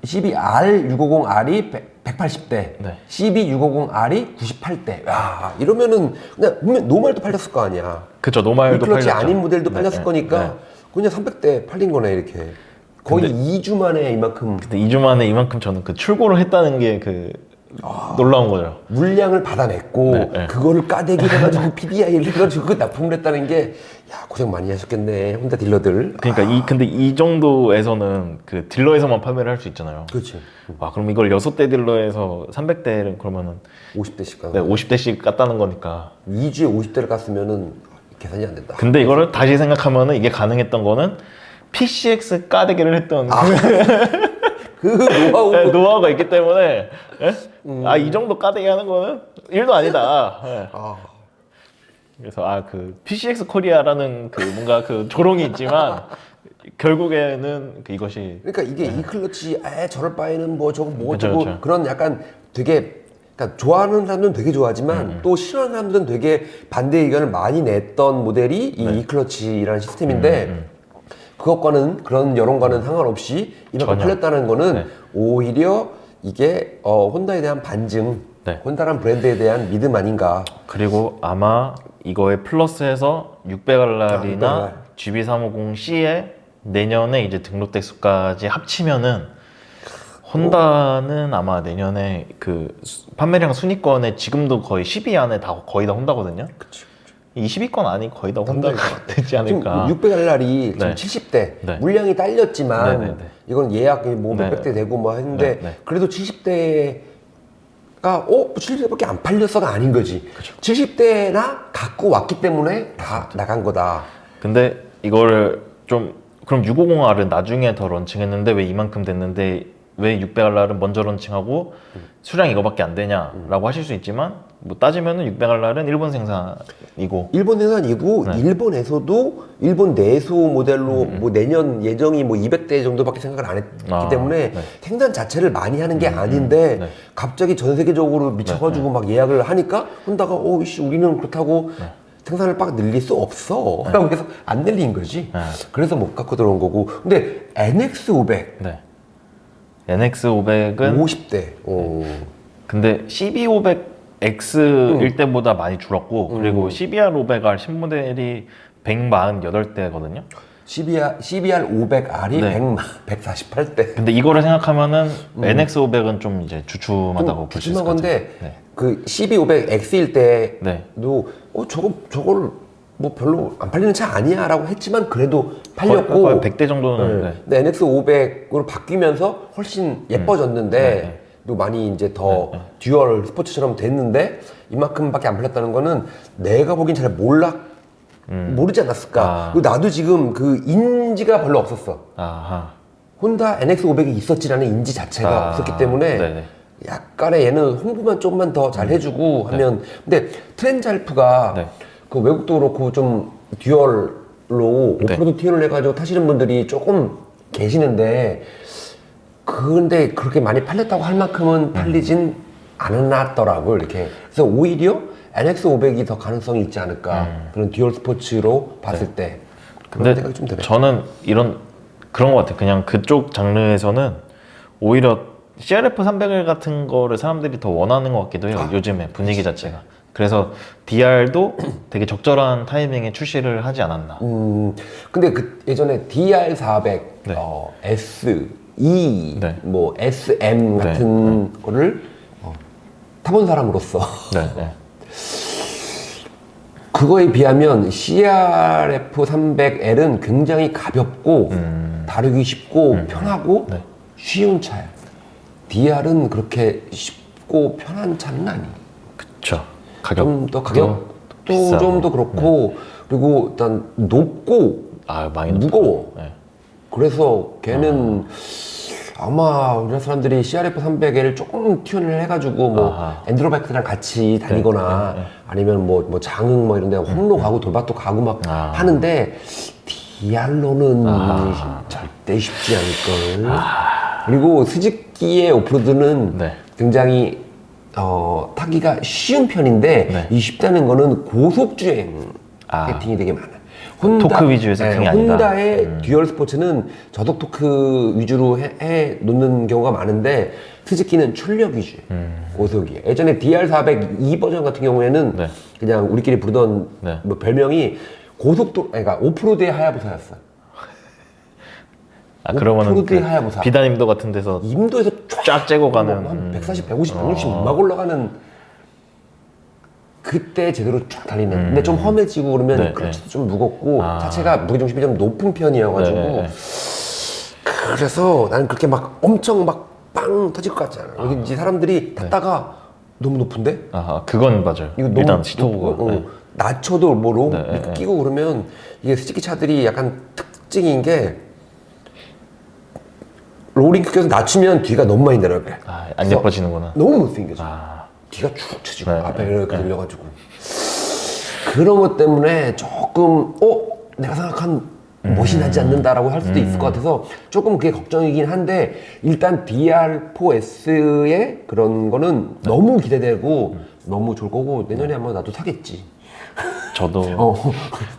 CBR650R이 180대, CB650R이 98대. 야, 이러면은 그냥 분명 노말도 팔렸을 거 아니야. 그쵸, 노말도 클러치 팔렸죠. 아닌 모델도 팔렸을 거니까 그냥 300대 팔린 거네 이렇게. 거의 2주 만에 이만큼. 근데 2주 만에 이만큼 저는 그 출고를 했다는 게 그 놀라운 거죠. 물량을 받아냈고 그거를 까대기 해가지고 PDI를 해가지고 납품을 했다는 게 고생 많이 하셨겠네 혼다 딜러들. 그러니까 근데 이 정도에서는 그 딜러에서만 판매를 할 수 있잖아요. 그렇지. 그럼 이걸 6대 딜러에서 300대를 그러면은 50대씩 가. 50대씩 깠다는 거니까 2주에 50대를 깠으면은 계산이 안 된다. 근데 이거를 다시 생각하면은 이게 가능했던 거는 PCX 까대기를 했던 그 노하우가 있기 때문에 이 정도 까대기 하는 거는 일도 아니다. 그래서 그 PCX 코리아라는 그 뭔가 그 조롱이 있지만 결국에는 이것이 그러니까 이게 이 클러치 저럴 바에는 뭐 저거 뭐 그쵸, 저거 그쵸. 그런 약간 되게 그러니까 좋아하는 사람들은 되게 좋아하지만 또 싫어하는 사람들은 되게 반대 의견을 많이 냈던 모델이 이 클러치라는 시스템인데 그것과는 그런 여론과는 상관없이 이만큼 팔렸다는 거는 오히려 이게 혼다에 대한 반증, 혼다란 브랜드에 대한 믿음 아닌가. 그리고 아마 이거에 플러스해서 600알랄이나 GB350C에 내년에 이제 등록 대수까지 합치면은 혼다는 아마 내년에 그 판매량 순위권에 지금도 거의 10위 안에 거의 다 혼다거든요. 그쵸. 20위권 안이 거의 다 혼다가 되지 않을까. 600알랄이 지금 70대 물량이 딸렸지만 이건 예약이 뭐 몇백 대 되고 뭐 했는데 그래도 70대가 70대밖에 안 팔렸어가 아닌 거지. 그쵸. 70대나 갖고 왔기 때문에 다 나간 거다. 근데 이거를 좀 그럼 650R은 나중에 더 런칭했는데 왜 이만큼 됐는데 왜 600알랄은 먼저 런칭하고 수량 이거밖에 안 되냐라고 하실 수 있지만 뭐 따지면은 600알랄은 일본 생산이고 일본에서도 일본 내수 모델로 뭐 내년 예정이 뭐 200대 정도밖에 생각을 안 했기 때문에 생산 자체를 많이 하는 게 아닌데 갑자기 전 세계적으로 미쳐가지고 막 예약을 하니까 혼다가 우리는 그렇다고 생산을 빡 늘릴 수 없어. 그래서 안 늘린 거지. 그래서 못 갖고 들어온 거고. 근데 NX500 NX500은 50대. 근데 CB500X일 때보다 많이 줄었고 그리고 CBR500R 신모델이 148대거든요. CBR500R이 148대. 근데 이거를 생각하면은 NX500은 좀 이제 주춤하다고 볼 수 있을 것 같아요. 건데 그 CB500X일 때도 저걸 뭐 별로 안 팔리는 차 아니야 라고 했지만 그래도 팔렸고 거의 100대 정도는 근데 NX500으로 바뀌면서 훨씬 예뻐졌는데 또 많이 이제 더 듀얼 스포츠처럼 됐는데 이만큼밖에 안 팔렸다는 거는 내가 보기엔 잘 모르지 않았을까. 그리고 나도 지금 그 인지가 별로 없었어. 혼다 NX500이 있었지라는 인지 자체가 없었기 때문에 약간의 얘는 홍보만 조금만 더 잘 해주고 하면 근데 트렌잘프가 그 외국도 그렇고 좀 듀얼로 오프로드 튜닝을 해가지고 타시는 분들이 조금 계시는데 근데 그렇게 많이 팔렸다고 할 만큼은 팔리진 않았더라고요 이렇게. 그래서 오히려 NX500이 더 가능성이 있지 않을까 그런 듀얼 스포츠로 봤을 때 그런 생각이 좀 들어요. 저는 그런 것 같아요. 그냥 그쪽 장르에서는 오히려 CRF 300 같은 거를 사람들이 더 원하는 것 같기도 해요. 요즘에 분위기 자체가. 그래서 DR도 되게 적절한 타이밍에 출시를 하지 않았나. 근데 그 예전에 DR400, SE, 뭐 SM 같은 거를 타본 사람으로서 그거에 비하면 CRF 300L은 굉장히 가볍고 다루기 쉽고 편하고 네. 쉬운 차야. DR은 그렇게 쉽고 편한 차는 아니. 그쵸. 좀 더 가격도 비싸고. 좀 더 그렇고 그리고 일단 높고 많이 무거워. 네. 그래서 걔는 아마 우리나라 사람들이 CRF 300L 조금 튠을 해가지고 뭐 엔드로바이크랑 같이 다니거나 아니면 뭐 장흥 뭐 이런 데 홍로 가고 돌밭도 가고 막 하는데 DR로는 절대 쉽지 않을걸. 그리고 스즈키의 오프로드는 네. 굉장히 타기가 쉬운 편인데 네. 이 쉽다는 거는 고속주행 세팅이 되게 많아요. 토크 위주의 세팅이 아니다. 혼다의 듀얼 스포츠는 저속 토크 위주로 해 놓는 경우가 많은데 스즈키는 출력 위주 고속이에요. 예전에 DR402 버전 같은 경우에는 네. 그냥 우리끼리 부르던 네. 뭐 별명이 고속도 그러니까 오프로드의 하야부사였어요. 그러면은 오프로드의 하야부사. 비단임도 같은 데서 임도에서 쫙 째고 가는 한 140, 150, 160 막 올라가는 그때 제대로 쫙 달리는. 근데 좀 험해지고 그러면 네, 클러치도 좀 무겁고 자체가 무게중심이 좀 높은 편이어가지고 네. 그래서 나는 그렇게 막 엄청 막 빵 터질 것 같지 않아. 여기 이제 사람들이 탔다가 너무 높은데? 그건 맞아요. 이거 너무 일단 시도보고 높고, 낮춰도 뭐 롱 네, 이렇게 네. 끼고 그러면 이게 스즈키 차들이 약간 특징인 게 롤링 껴서 낮추면 뒤가 너무 많이 내려가요. 안 예뻐지는구나. 너무 못생겨져. 뒤가 축 처지고 네, 앞에 네, 이렇게 들려가지고 그런 것 때문에 조금 내가 생각한 멋이 나지 않는다라고 할 수도 있을 것 같아서 조금 그게 걱정이긴 한데 일단 DR4S의 그런 거는 너무 기대되고 너무 좋을 거고 내년에 한번 나도 사겠지. 저도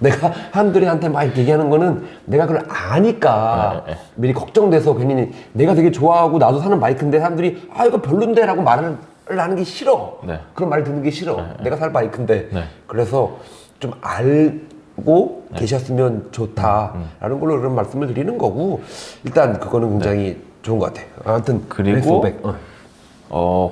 내가 사람들한테 막 이렇게 얘기하는 거는 내가 그걸 아니까 미리 걱정돼서 괜히 내가 되게 좋아하고 나도 사는 바이크인데 사람들이 이거 별론데 라고 말을 하는 게 싫어. 네. 그런 말 듣는 게 싫어. 내가 살 바이크인데. 네. 그래서 좀 알고 계셨으면 좋다라는 걸로 그런 말씀을 드리는 거고 지금 그거는 굉장히 좋은 것 같아요. 아무튼 그리고 레이스 500.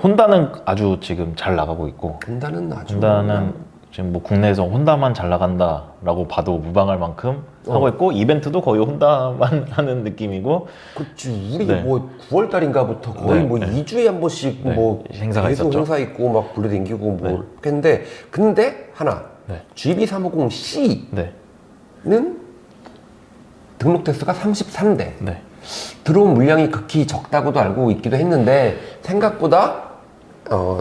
혼다는 아주 지금 잘 나가고 있고 혼다는 아주 혼다는 지금 뭐 국내에서 혼다만 잘 나간다라고 봐도 무방할 만큼 하고 있고 이벤트도 거의 혼다만 하는 느낌이고 그치. 우리 네. 뭐 9월 달인가부터 거의 네, 뭐 네. 2주에 한 번씩 네, 뭐 행사가 계속 있었죠. 행사 있고 막 불러댕기고 뭐 했는데 근데 하나 네. GB350C는 네. 등록 대수가 33대. 네. 들어온 물량이 극히 적다고도 알고 있기도 했는데 생각보다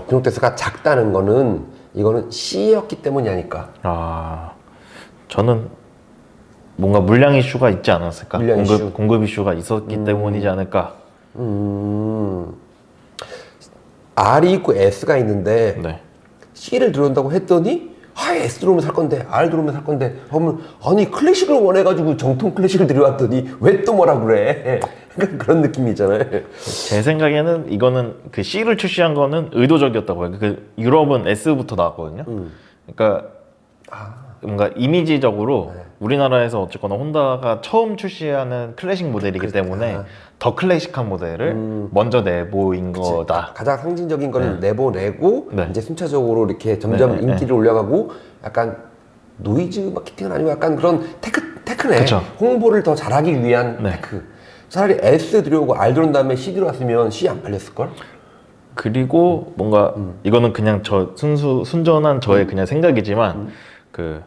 등록 대수가 작다는 거는 이거는 C였기 때문이 아닐까. 저는 뭔가 물량 이슈가 있지 않았을까? 물량 이슈. 공급 이슈가 있었기 때문이지 않을까? R이 있고 S가 있는데 네. C를 들어온다고 했더니 S 들어오면 살 건데 R 들어오면 살 건데 하면 아니 클래식을 원해가지고 정통 클래식을 들여왔더니 왜 또 뭐라 그래. 그런 느낌이잖아요. 제 생각에는 이거는 그 C를 출시한 거는 의도적이었다고 해요. 그 유럽은 S부터 나왔거든요. 그러니까 뭔가 이미지적으로 우리나라에서 어쨌거나 혼다가 처음 출시하는 클래식 모델이기 때문에 더 클래식한 모델을 먼저 내보인 거다. 가장 상징적인 거는 내보내고 네. 이제 순차적으로 이렇게 점점 인기를 올려가고 약간 노이즈 마케팅은 아니고 약간 그런 테크네. 그쵸. 홍보를 더 잘하기 위한 테크. 차라리 S 들여오고 R 들어온 다음에 C 들어왔으면 C 안 팔렸을걸? 그리고 뭔가 이거는 그냥 저 순전한 저의 그냥 생각이지만 그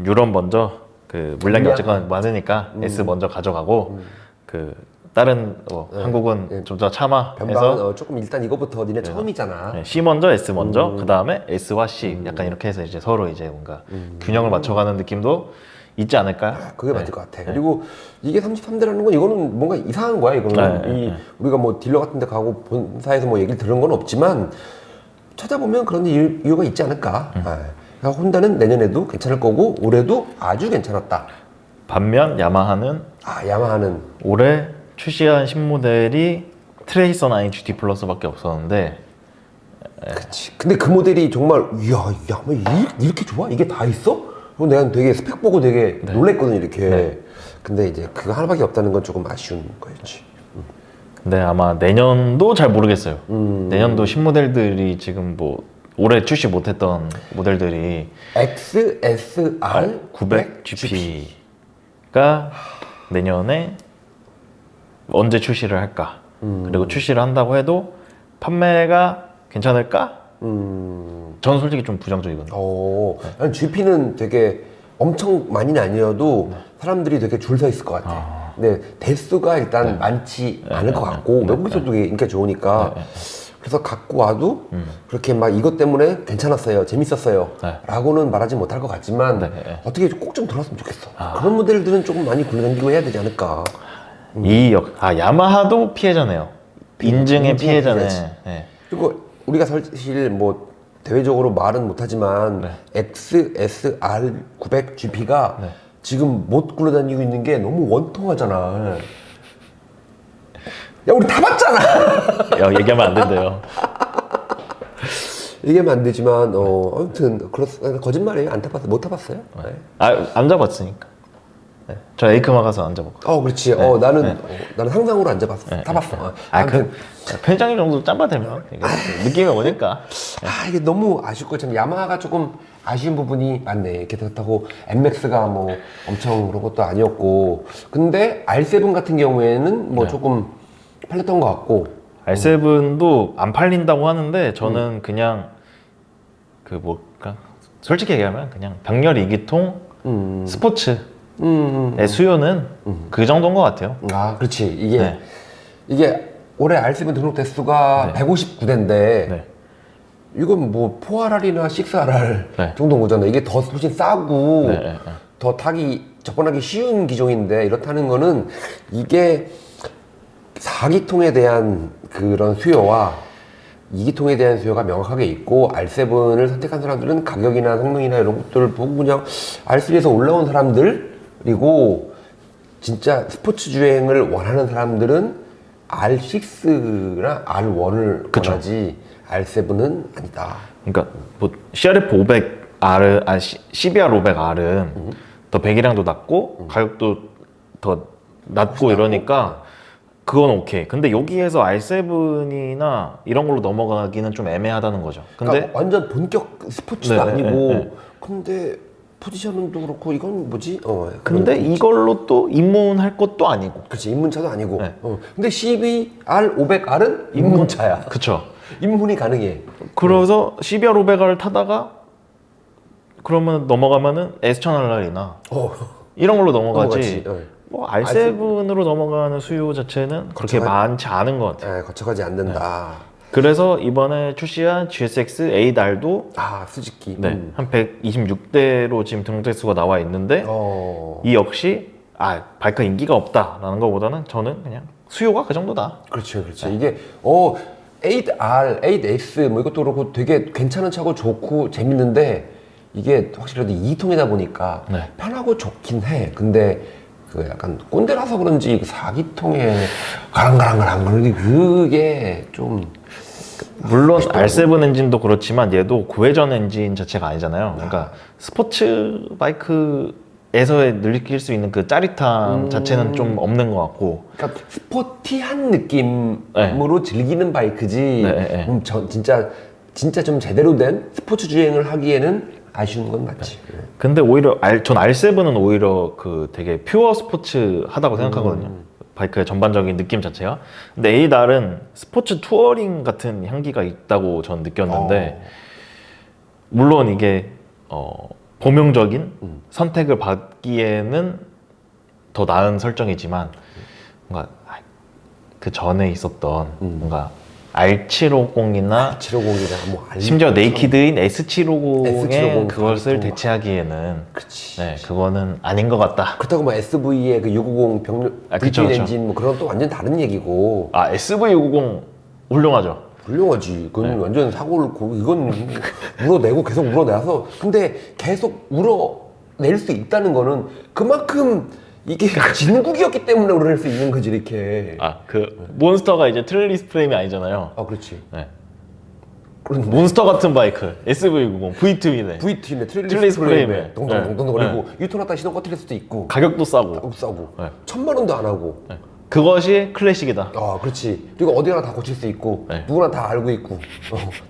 유럽 먼저 그 물량이 어쨌거나 많으니까 S 먼저 가져가고 그 다른 한국은 좀 더 참아 해서 변방은 조금 일단 이거부터 니네 처음이잖아. C 먼저 S 먼저 그 다음에 S와 C 약간 이렇게 해서 이제 서로 이제 뭔가 균형을 맞춰가는 느낌도 있지 않을까요? 그게 맞을 것 같아. 그리고 이게 33대라는 건 이거는 뭔가 이상한 거야. 이거는 우리가 뭐 딜러 같은 데 가고 본사에서 뭐 얘기를 들은 건 없지만 찾아보면 그런 이유가 있지 않을까. 그러니까 혼다는 내년에도 괜찮을 거고 올해도 아주 괜찮았다. 반면 야마하는 야마하는 올해 출시한 신모델이 트레이서 9 GT 플러스밖에 없었는데 그치. 근데 그 모델이 정말 뭐 이렇게 좋아? 이게 다 있어? 그럼 내가 되게 스펙 보고 되게 놀랬거든 이렇게. 근데 이제 그거 하나밖에 없다는 건 조금 아쉬운 거였지. 근데 아마 내년도 잘 모르겠어요. 내년도 신모델들이 지금 뭐 올해 출시 못했던 모델들이 XSR 900GP가 내년에 언제 출시를 할까? 그리고 출시를 한다고 해도 판매가 괜찮을까? 저는 솔직히 좀 부정적이거든요. 난 GP는 되게 엄청 많이는 아니어도 사람들이 되게 줄 서 있을 것 같아. 근데 대수가 일단 많지 않을 것 같고 외국에서도 인기가 좋으니까 그래서 갖고 와도 그렇게 막 이것 때문에 괜찮았어요, 재밌었어요 라고는 말하지 못할 것 같지만 어떻게 꼭 좀 들어왔으면 좋겠어. 그런 모델들은 조금 많이 굴러다니고 해야 되지 않을까. 야마하도 피해자네요. 인증의 피해자네. 그리고 우리가 사실 뭐 대외적으로 말은 못하지만 XSR 900GP가 지금 못 굴러다니고 있는 게 너무 원통하잖아. 야, 우리 다 봤잖아. 야, 얘기하면 안 된대요. 얘기하면 안 되지만 아무튼 거짓말이에요. 안 타봤어요. 못 타봤어요? 네. 안 잡았으니까. 저 에이크마 가서 안 잡았고. 그렇지. 나는 상상으로 안 잡았어. 타봤어. 편의점 정도 짬바되면 느낌이 오니까. 이게 너무 아쉽고 참 야마하가 조금 아쉬운 부분이 많네. 이렇게 그렇다고 MX가 뭐 엄청 그런 것도 아니었고, 근데 R7 같은 경우에는 뭐 조금 팔렸던 것 같고. R7도 안 팔린다고 하는데 저는 그냥 솔직히 얘기하면 그냥 병렬 2기통 스포츠의 수요는 그 정도인 것 같아요. 그렇지. 이게 올해 R7 등록 대수가 159대인데 이건 뭐 4RR이나 6RR 정도인 거잖아. 이게 더 훨씬 싸고 더 타기 접근하기 쉬운 기종인데 이렇다는 거는 이게 4기통에 대한 그런 수요와 2기통에 대한 수요가 명확하게 있고 R7을 선택한 사람들은 가격이나 성능이나 이런 것들을 보고 그냥 R3에서 올라온 사람들, 그리고 진짜 스포츠 주행을 원하는 사람들은 R6나 R1을 원하지 R7은 아니다. 그러니까 뭐 CRF 500R, CBR 500R은 더 배기량도 낮고 가격도 더 낮고 이러니까 그건 오케이. 근데 여기에서 R7이나 이런 걸로 넘어가기는 좀 애매하다는 거죠. 근데 그러니까 완전 본격 스포츠도 아니고 근데 포지셔닝도 그렇고 이건 뭐지? 근데 이걸로 또 입문할 것도 아니고. 그렇지, 입문차도 아니고. 근데 CBR 500R은 입문차야. 그쵸. 입문이 가능해. 그래서 CBR 500R을 타다가 그러면 넘어가면은 S1000RR이나 이런 걸로 넘어가지. 뭐 R7으로 넘어가는 수요 자체는 그렇게 많지 않은 것 같아요. 거쳐가지 않는다. 그래서 이번에 출시한 GSX 8R도 수직기 한 126대로 지금 등록 수가 나와 있는데 이 역시 바이크 인기가 없다라는 것보다는 저는 그냥 수요가 그 정도다. 그렇죠. 이게 8R, 8X 뭐 이것도 그렇고 되게 괜찮은 차고 좋고 재밌는데 이게 확실히 2기통이다 보니까 편하고 좋긴 해. 근데 그 약간 꼰대라서 그런지 4기통에 가랑가랑가랑 그게 좀 물론 R7 엔진도 그렇지만 얘도 구회전 엔진 자체가 아니잖아요. 그러니까 스포츠 바이크에서 느낄 수 있는 그 짜릿함 자체는 좀 없는 것 같고. 그러니까 스포티한 느낌으로 즐기는 바이크지. 진짜 좀 제대로 된 스포츠 주행을 하기에는 아쉬운 건 맞지. 근데 오히려 전 R7은 오히려 그 되게 퓨어 스포츠 하다고 생각하거든요. 바이크의 전반적인 느낌 자체가. 근데 8R은 스포츠 투어링 같은 향기가 있다고 전 느꼈는데 물론 이게 범용적인 선택을 받기에는 더 나은 설정이지만 뭔가 그 전에 있었던 뭔가 R750이나 뭐 심지어 네이키드인 S750의 그것을 대체하기에는 그거는 아닌 것 같다. 그렇다고 뭐 SV의 그 650 V-twin 엔진 뭐 그런 또 완전 다른 얘기고. SV650 훌륭하죠. 훌륭하지. 그건 완전 사고를 이건 울어내고 계속 울어내서 근데 계속 울어낼 수 있다는 거는 그만큼 이게 진국이었기 때문에 울어낼 수 있는 거지 이렇게. 몬스터가 이제 트레일리스 프레임이 아니잖아요. 그렇지. 몬스터 같은 바이크 SV90 V-twin에 트레일리스 프레임에 동동동동 거리고 유턴 왔다 시동 꺼트릴 수도 있고 가격도 싸고 1,000만 원도 안 하고 그것이 클래식이다. 그렇지. 그리고 어디나 다 고칠 수 있고 네. 누구나 다 알고 있고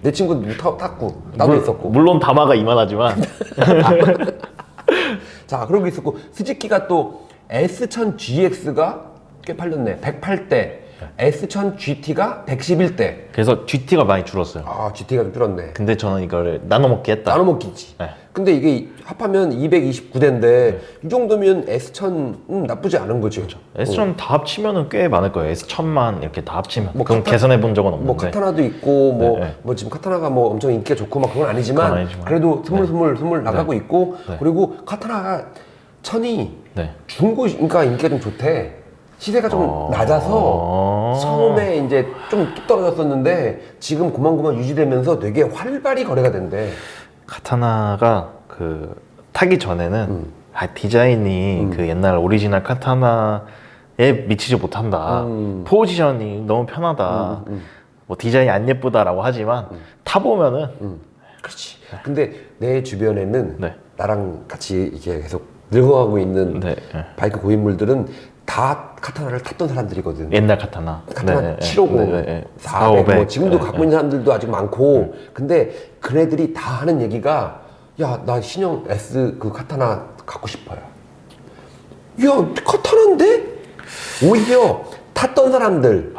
내 친구도 탔고 나도 있었고. 물론 다마가 이만하지만 자, 그런 게 있었고 스즈키가 또 S1000GX가 꽤 팔렸네. 108대. S1000GT가 111대. 그래서 GT가 많이 줄었어요. GT가 좀 줄었네. 근데 저는 이걸 나눠 먹기 했다. 나눠 먹기지. 네. 근데 이게 합하면 229대인데 이 정도면 S1000 나쁘지 않은 거죠. S1000 다 합치면은 꽤 많을 거예요. S1000만 이렇게 다 합치면. 뭐 그건 계산해 본 적은 없는데. 뭐 카타나도 있고 뭐, 네. 뭐 지금 카타나가 뭐 엄청 인기가 좋고 막 그건 아니지만, 그건 아니지만. 그래도 스물 나가고 있고 네. 그리고 카타나가 천이 네. 중고가 인기가 좀 좋대. 시세가 좀 낮아서 처음에 이제 좀 뚝 떨어졌었는데 지금 고만고만 유지되면서 되게 활발히 거래가 된대. 카타나가 그 타기 전에는 디자인이 그 옛날 오리지널 카타나에 미치지 못한다. 포지션이 너무 편하다. 뭐 디자인이 안 예쁘다라고 하지만 타보면은 그렇지. 근데 내 주변에는 네. 나랑 같이 이게 계속 늙어가고 있는 네. 바이크 고인물들은 다 카타나를 탔던 사람들이거든. 옛날 카타나. 카타나 750, 400, 뭐 지금도 갖고 있는 사람들도 아직 많고. 근데 그네들이 다 하는 얘기가 야, 나 신형 S 그 카타나 갖고 싶어요. 야, 카타나인데? 오히려 탔던 사람들,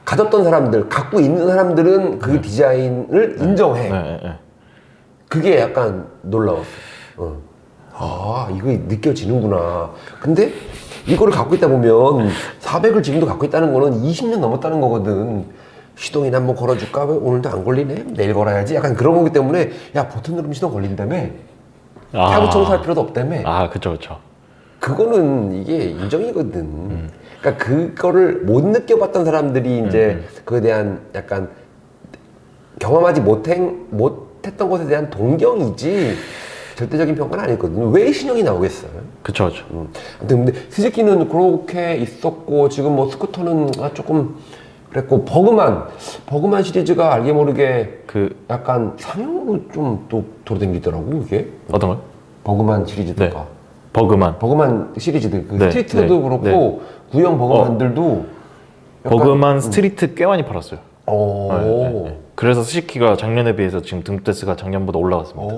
가졌던 사람들, 갖고 있는 사람들은 그 디자인을 인정해. 그게 약간 놀라웠어. 이거 느껴지는구나. 근데 이거를 갖고 있다 보면 400을 지금도 갖고 있다는 거는 20년 넘었다는 거거든. 시동이나 한번 걸어줄까? 왜 오늘도 안 걸리네? 내일 걸어야지. 약간 그런 거기 때문에 야, 버튼 누르면 시동 걸린다며? 타구 청소할 필요도 없다며? 그쵸. 그거는 이게 인정이거든. 그러니까 그거를 못 느껴봤던 사람들이 이제 그에 대한 약간 경험하지 못했던 것에 대한 동경이지 절대적인 평가는 아니거든. 왜 신형이 나오겠어요? 그쵸. 아무튼 근데 스즈키는 그렇게 있었고 지금 뭐 스쿠터는 조금 그랬고 버그만 시리즈가 알게 모르게 그 약간 상용으로 좀 또 돌아다니더라고 이게. 어떤 거요? 버그만 시리즈들가. 네. 버그만 시리즈들 그 네, 스트리트도 네, 그렇고 네. 구형 버그만들도 버그만 스트리트 꽤 많이 팔았어요. 오. 그래서 스즈키가 작년에 비해서 지금 등대수가 작년보다 올라갔습니다.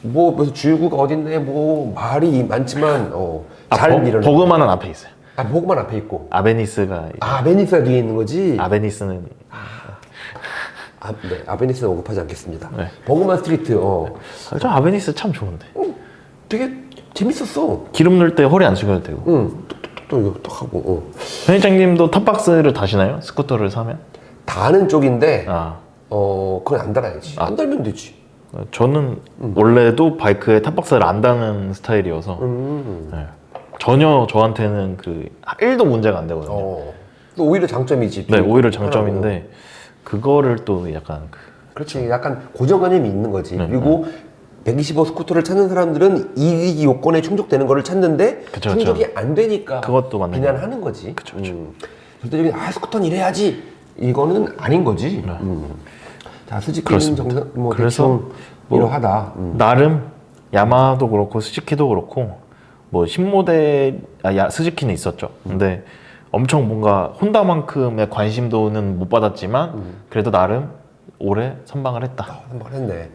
뭐 그래서 주유구가 어딨네 뭐 말이 많지만 잘 밀어내. 버그만은 앞에 있어요. 버그만 앞에 있고. 아베니스가 아베니스가 뒤에 있는 거지. 아베니스는 네, 아베니스는 언급하지 않겠습니다. 네. 버그만 스트리트. 저 아베니스 참 좋은데. 되게 재밌었어. 기름 넣을 때 허리 안 숙여도 되고. 또 하고. 편의장님도 탑박스를 다시나요? 스쿠터를 사면? 다는 쪽인데 아. 그건 안 달아야지. 안 달면 되지. 저는 원래도 바이크에 탑박스를 안 다는 스타일이어서 네. 전혀 저한테는 그 1도 문제가 안 되거든요. 또 오히려 장점이지. 네, 오히려 장점인데 그거를 또 약간 그렇지. 약간 고정관념이 있는 거지. 네, 그리고 125 스쿠터를 찾는 사람들은 이 요건에 충족되는 거를 찾는데 충족이 안 되니까 그것도 맞는 비난하는 거지. 그쵸. 절대적인 스쿠터는 이래야지 이거는 아닌 거지. 자, 스즈키는 정상 뭐 그래서 대충 이러하다. 나름 야마도 그렇고 스즈키도 그렇고 뭐 신모델 스즈키는 있었죠. 근데 엄청 뭔가 혼다만큼의 관심도는 못 받았지만 그래도 나름 올해 선방을 했다. 선방을 했네.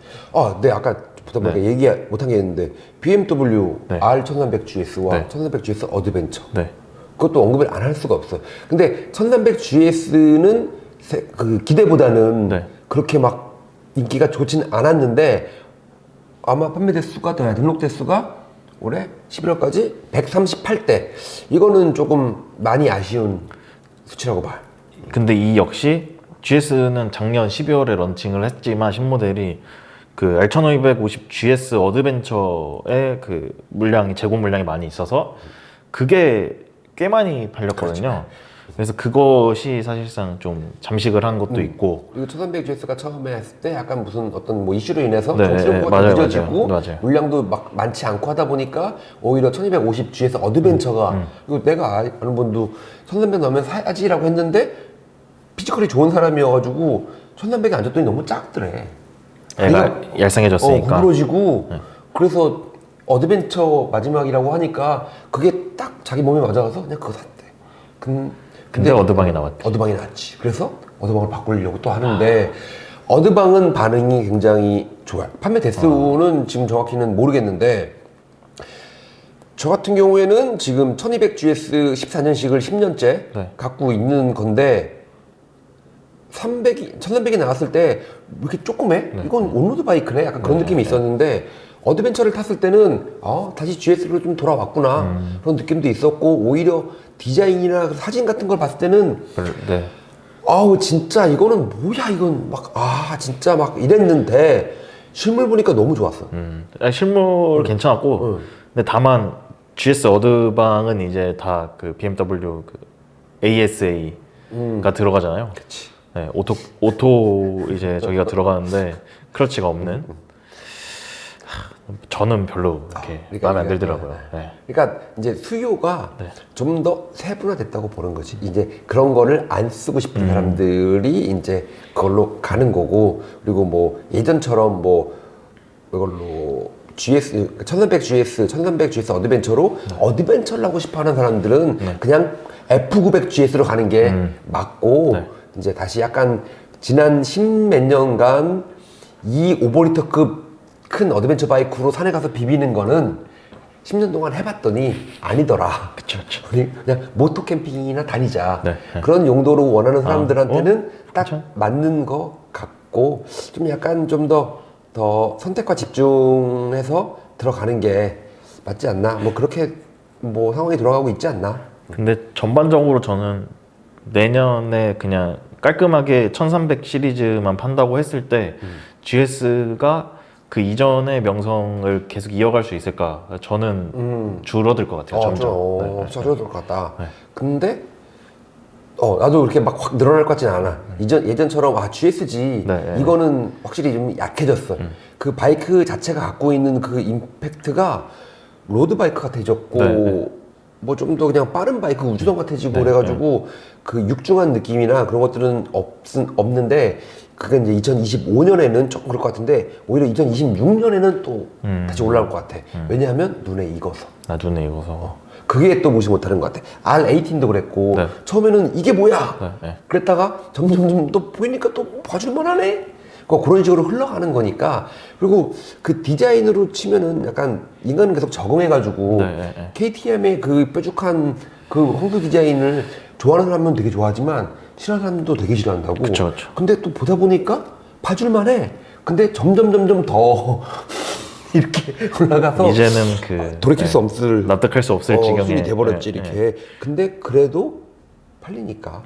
네, 아까 보다 보니까 얘기 못한 게 있는데 BMW R1300GS와 1300GS 어드벤처. 그것도 언급을 안 할 수가 없어. 근데 1300GS는 그 기대보다는 그렇게 막 인기가 좋진 않았는데 아마 판매 대수가 등록 대수가 올해 11월까지 138대. 이거는 조금 많이 아쉬운 수치라고 봐요. 근데 이 역시 GS는 작년 12월에 런칭을 했지만 신모델이 그 R1550 GS 어드벤처의 그 물량이 재고 물량이 많이 있어서 그게 꽤 많이 팔렸거든요. 그래서 그것이 사실상 좀 잠식을 한 것도 있고. 그리고 1300GS가 처음에 했을 때 약간 무슨 어떤 뭐 이슈로 인해서 네, 수요가 늦어지고 맞아요. 물량도 막 많지 않고 하다 보니까 오히려 1250 GS 어드벤처가 그리고 내가 아는 분도 1300 넣으면 사야지라고 했는데 피지컬이 좋은 사람이어가지고 1300에 앉았더니 너무 작더래. 애가 얄쌍해졌으니까. 구부러지고 그래서 어드벤처 마지막이라고 하니까 그게 딱 자기 몸에 맞아서 그냥 그거 샀대. 근데 어드방이 나왔지. 어드방이 나왔지. 그래서 어드방을 바꾸려고 또 하는데 어드방은 반응이 굉장히 좋아요. 판매 대수는 지금 정확히는 모르겠는데 저 같은 경우에는 지금 1200GS 14년식을 10년째 네. 갖고 있는 건데 1300이 나왔을 때 왜 이렇게 조그매? 이건 온로드 바이크네? 약간 그런 느낌이 있었는데 어드벤처를 탔을 때는 다시 GS로 좀 돌아왔구나 그런 느낌도 있었고 오히려 디자인이나 사진 같은 걸 봤을 때는 아우 진짜 이거는 뭐야 이건 막 진짜 막 이랬는데 실물 보니까 너무 좋았어. 실물 괜찮았고 근데 다만 GS 어드방은 이제 다 그 BMW 그 ASA가 들어가잖아요. 그치. 네, 오토 이제 저기가 들어가는데 클러치가 없는. 저는 별로 이렇게 마음에 안 들더라고요. 네. 그러니까 이제 수요가 좀 더 세분화됐다고 보는 거지. 이제 그런 거를 안 쓰고 싶은 사람들이 이제 그걸로 가는 거고, 그리고 뭐 예전처럼 뭐 이걸로 GS 1300GS, 1300GS 어드벤처로 어드벤처를 하고 싶어하는 사람들은 그냥 F900GS로 가는 게 맞고, 이제 다시 약간 지난 10몇 년간 이 오버리터급 큰 어드벤처 바이크로 산에 가서 비비는 거는 10년 동안 해봤더니 아니더라. 그쵸. 그냥 모토 캠핑이나 다니자. 그런 용도로 원하는 사람들한테는 딱 맞는 거 같고, 좀 약간 좀 더 선택과 집중해서 들어가는 게 맞지 않나? 뭐 그렇게 뭐 상황이 돌아가고 있지 않나? 근데 전반적으로 저는 내년에 그냥 깔끔하게 1300 시리즈만 판다고 했을 때 GS가 그 이전의 명성을 계속 이어갈 수 있을까? 저는 줄어들 것 같아요. 점점. 줄어들 것 같다. 근데 나도 그렇게 막 확 늘어날 것 같지는 않아. 예전처럼 GS지 이거는 확실히 좀 약해졌어. 그 바이크 자체가 갖고 있는 그 임팩트가 로드 바이크 같아졌고 뭐 좀 더 그냥 빠른 바이크 우주선 같아지고 그래가지고 그 육중한 느낌이나 그런 것들은 없는데 그게 이제 2025년에는 조금 그럴 것 같은데 오히려 2026년에는 또 다시 올라올 것 같아. 왜냐하면 눈에 익어서. 눈에 익어서. 그게 또 무시 못하는 것 같아. R18도 그랬고 처음에는 이게 뭐야? 그랬다가 점점 또 보이니까 또 봐줄만하네. 그런 식으로 흘러가는 거니까. 그리고 그 디자인으로 치면은 약간 인간은 계속 적응해가지고 KTM의 그 뾰족한 그 홍수 디자인을 좋아하는 사람은 되게 좋아하지만 싫어하는 사람도 되게 싫어한다고. 그쵸. 근데 또 보다 보니까 봐줄만해. 근데 점점 더 이렇게 올라가서 이제는 돌이킬 수 없을 납득할 수 없을 지경에 수준이 돼버렸지 이렇게. 근데 그래도 팔리니까.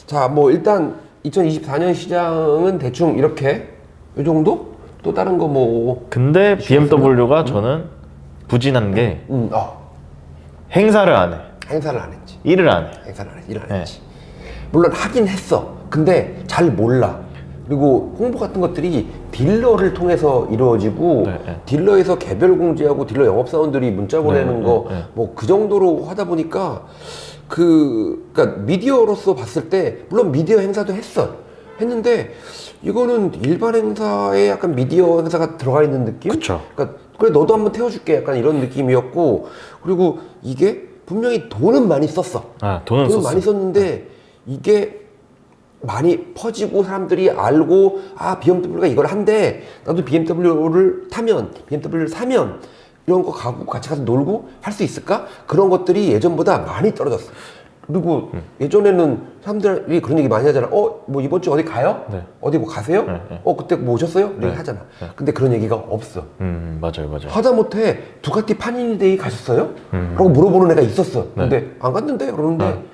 자, 뭐 일단 2024년 시장은 대충 이렇게 이 정도? 또 다른 거 뭐? 근데 BMW가 저는 부진한 게 행사를 안 해. 행사를 안 했지. 일을 안 해. 행사를 안 해. 일을 안 했지. 물론 하긴 했어. 근데 잘 몰라. 그리고 홍보 같은 것들이 딜러를 통해서 이루어지고 딜러에서 개별 공지하고 딜러 영업사원들이 문자 보내는 거 뭐 그 정도로 하다 보니까 그러니까 미디어로서 봤을 때 물론 미디어 행사도 했는데 이거는 일반 행사에 약간 미디어 행사가 들어가 있는 느낌? 그쵸. 그러니까 그래 너도 한번 태워줄게 약간 이런 느낌이었고, 그리고 이게 분명히 돈은 많이 썼어. 돈은 많이 썼는데 이게 많이 퍼지고 사람들이 알고 BMW가 이걸 한대, 나도 BMW를 타면 BMW를 사면 이런 거 가고 같이 가서 놀고 할 수 있을까? 그런 것들이 예전보다 많이 떨어졌어. 그리고 예전에는 사람들이 그런 얘기 많이 하잖아. 뭐 이번 주 어디 가요? 어디 뭐 가세요? 그때 뭐 오셨어요? 이렇게 하잖아. 근데 그런 얘기가 없어. 맞아요. 하다못해 두카티 파니니데이 가셨어요? 라고 물어보는 애가 있었어. 근데 안 갔는데 그러는데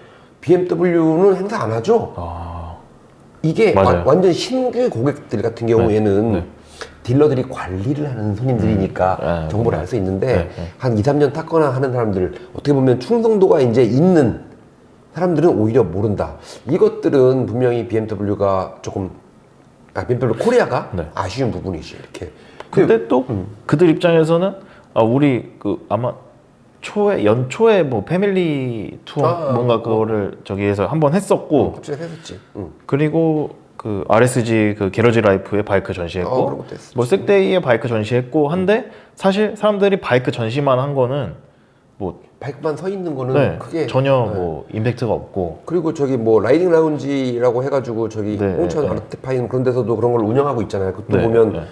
BMW는 행사 안 하죠? 이게 완전 신규 고객들 같은 경우에는 딜러들이 관리를 하는 손님들이니까 정보를 알 수 있는데 한 2, 3년 탔거나 하는 사람들, 어떻게 보면 충성도가 이제 있는 사람들은 오히려 모른다. 이것들은 분명히 BMW가 조금 BMW 코리아가 아쉬운 부분이지 이렇게. 근데 또 그들 입장에서는 우리 아마 연초에 뭐 패밀리 투어 뭔가 그거를 저기에서 한번 했었고, 갑자기 했었지. 그리고 그 RSG 그 게러지 라이프의 바이크 전시했고, 뭐 색데이의 바이크 전시했고 한데 사실 사람들이 바이크 전시만 한 거는 뭐 바이크만 서 있는 거는 네, 크게 전혀 네. 뭐 임팩트가 없고. 그리고 저기 뭐 라이딩 라운지라고 해가지고 저기 네, 홍천 네. 아르테파인 그런 데서도 그런 걸 운영하고 있잖아요. 그것도 네, 보면 네.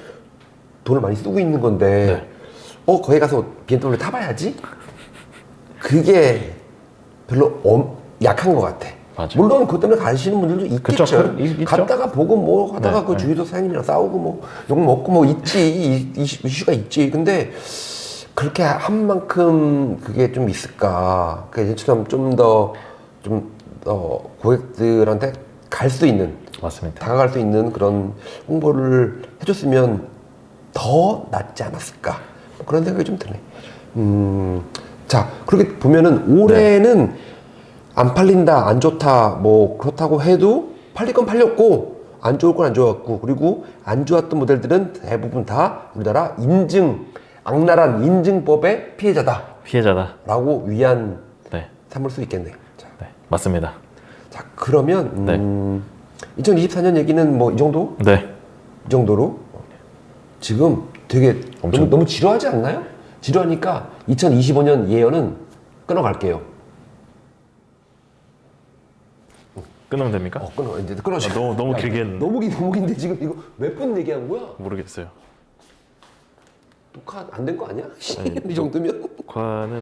돈을 많이 쓰고 있는 건데 거기 가서 BMW 타봐야지? 그게 별로 약한 것 같아. 맞아요. 물론 그것 때문에 가시는 분들도 있겠죠. 그쵸, 있죠. 갔다가 보고 뭐 하다가 네, 그 네. 주유소 사장님이랑 싸우고 뭐 욕 먹고 뭐 있지. 이슈가 있지. 근데 그렇게 한 만큼 그게 좀 있을까. 그 예전처럼 좀 더 고객들한테 갈 수 있는, 맞습니다. 다가갈 수 있는 그런 홍보를 해줬으면 더 낫지 않았을까. 뭐 그런 생각이 좀 드네. 자, 그렇게 보면은 올해는 안 팔린다, 안 좋다, 뭐 그렇다고 해도 팔릴 건 팔렸고, 안 좋을 건 안 좋았고, 그리고 안 좋았던 모델들은 대부분 다 우리나라 악랄한 인증법의 피해자다. 피해자다. 라고 위안 네. 삼을 수 있겠네. 자, 네. 맞습니다. 자 그러면 2024년 얘기는 뭐 이 정도? 네. 이 정도로 지금 되게 너무 지루하지 않나요? 지루하니까 2025년 예언은 끊어갈게요. 끊으면 됩니까? 끊어 이제 끊어줘. 너무 길게 했는데. 너무 긴데 지금 이거 몇 분 얘기한 거야? 모르겠어요. 녹화 안 된 거 아니야? 이 정도면? 녹화는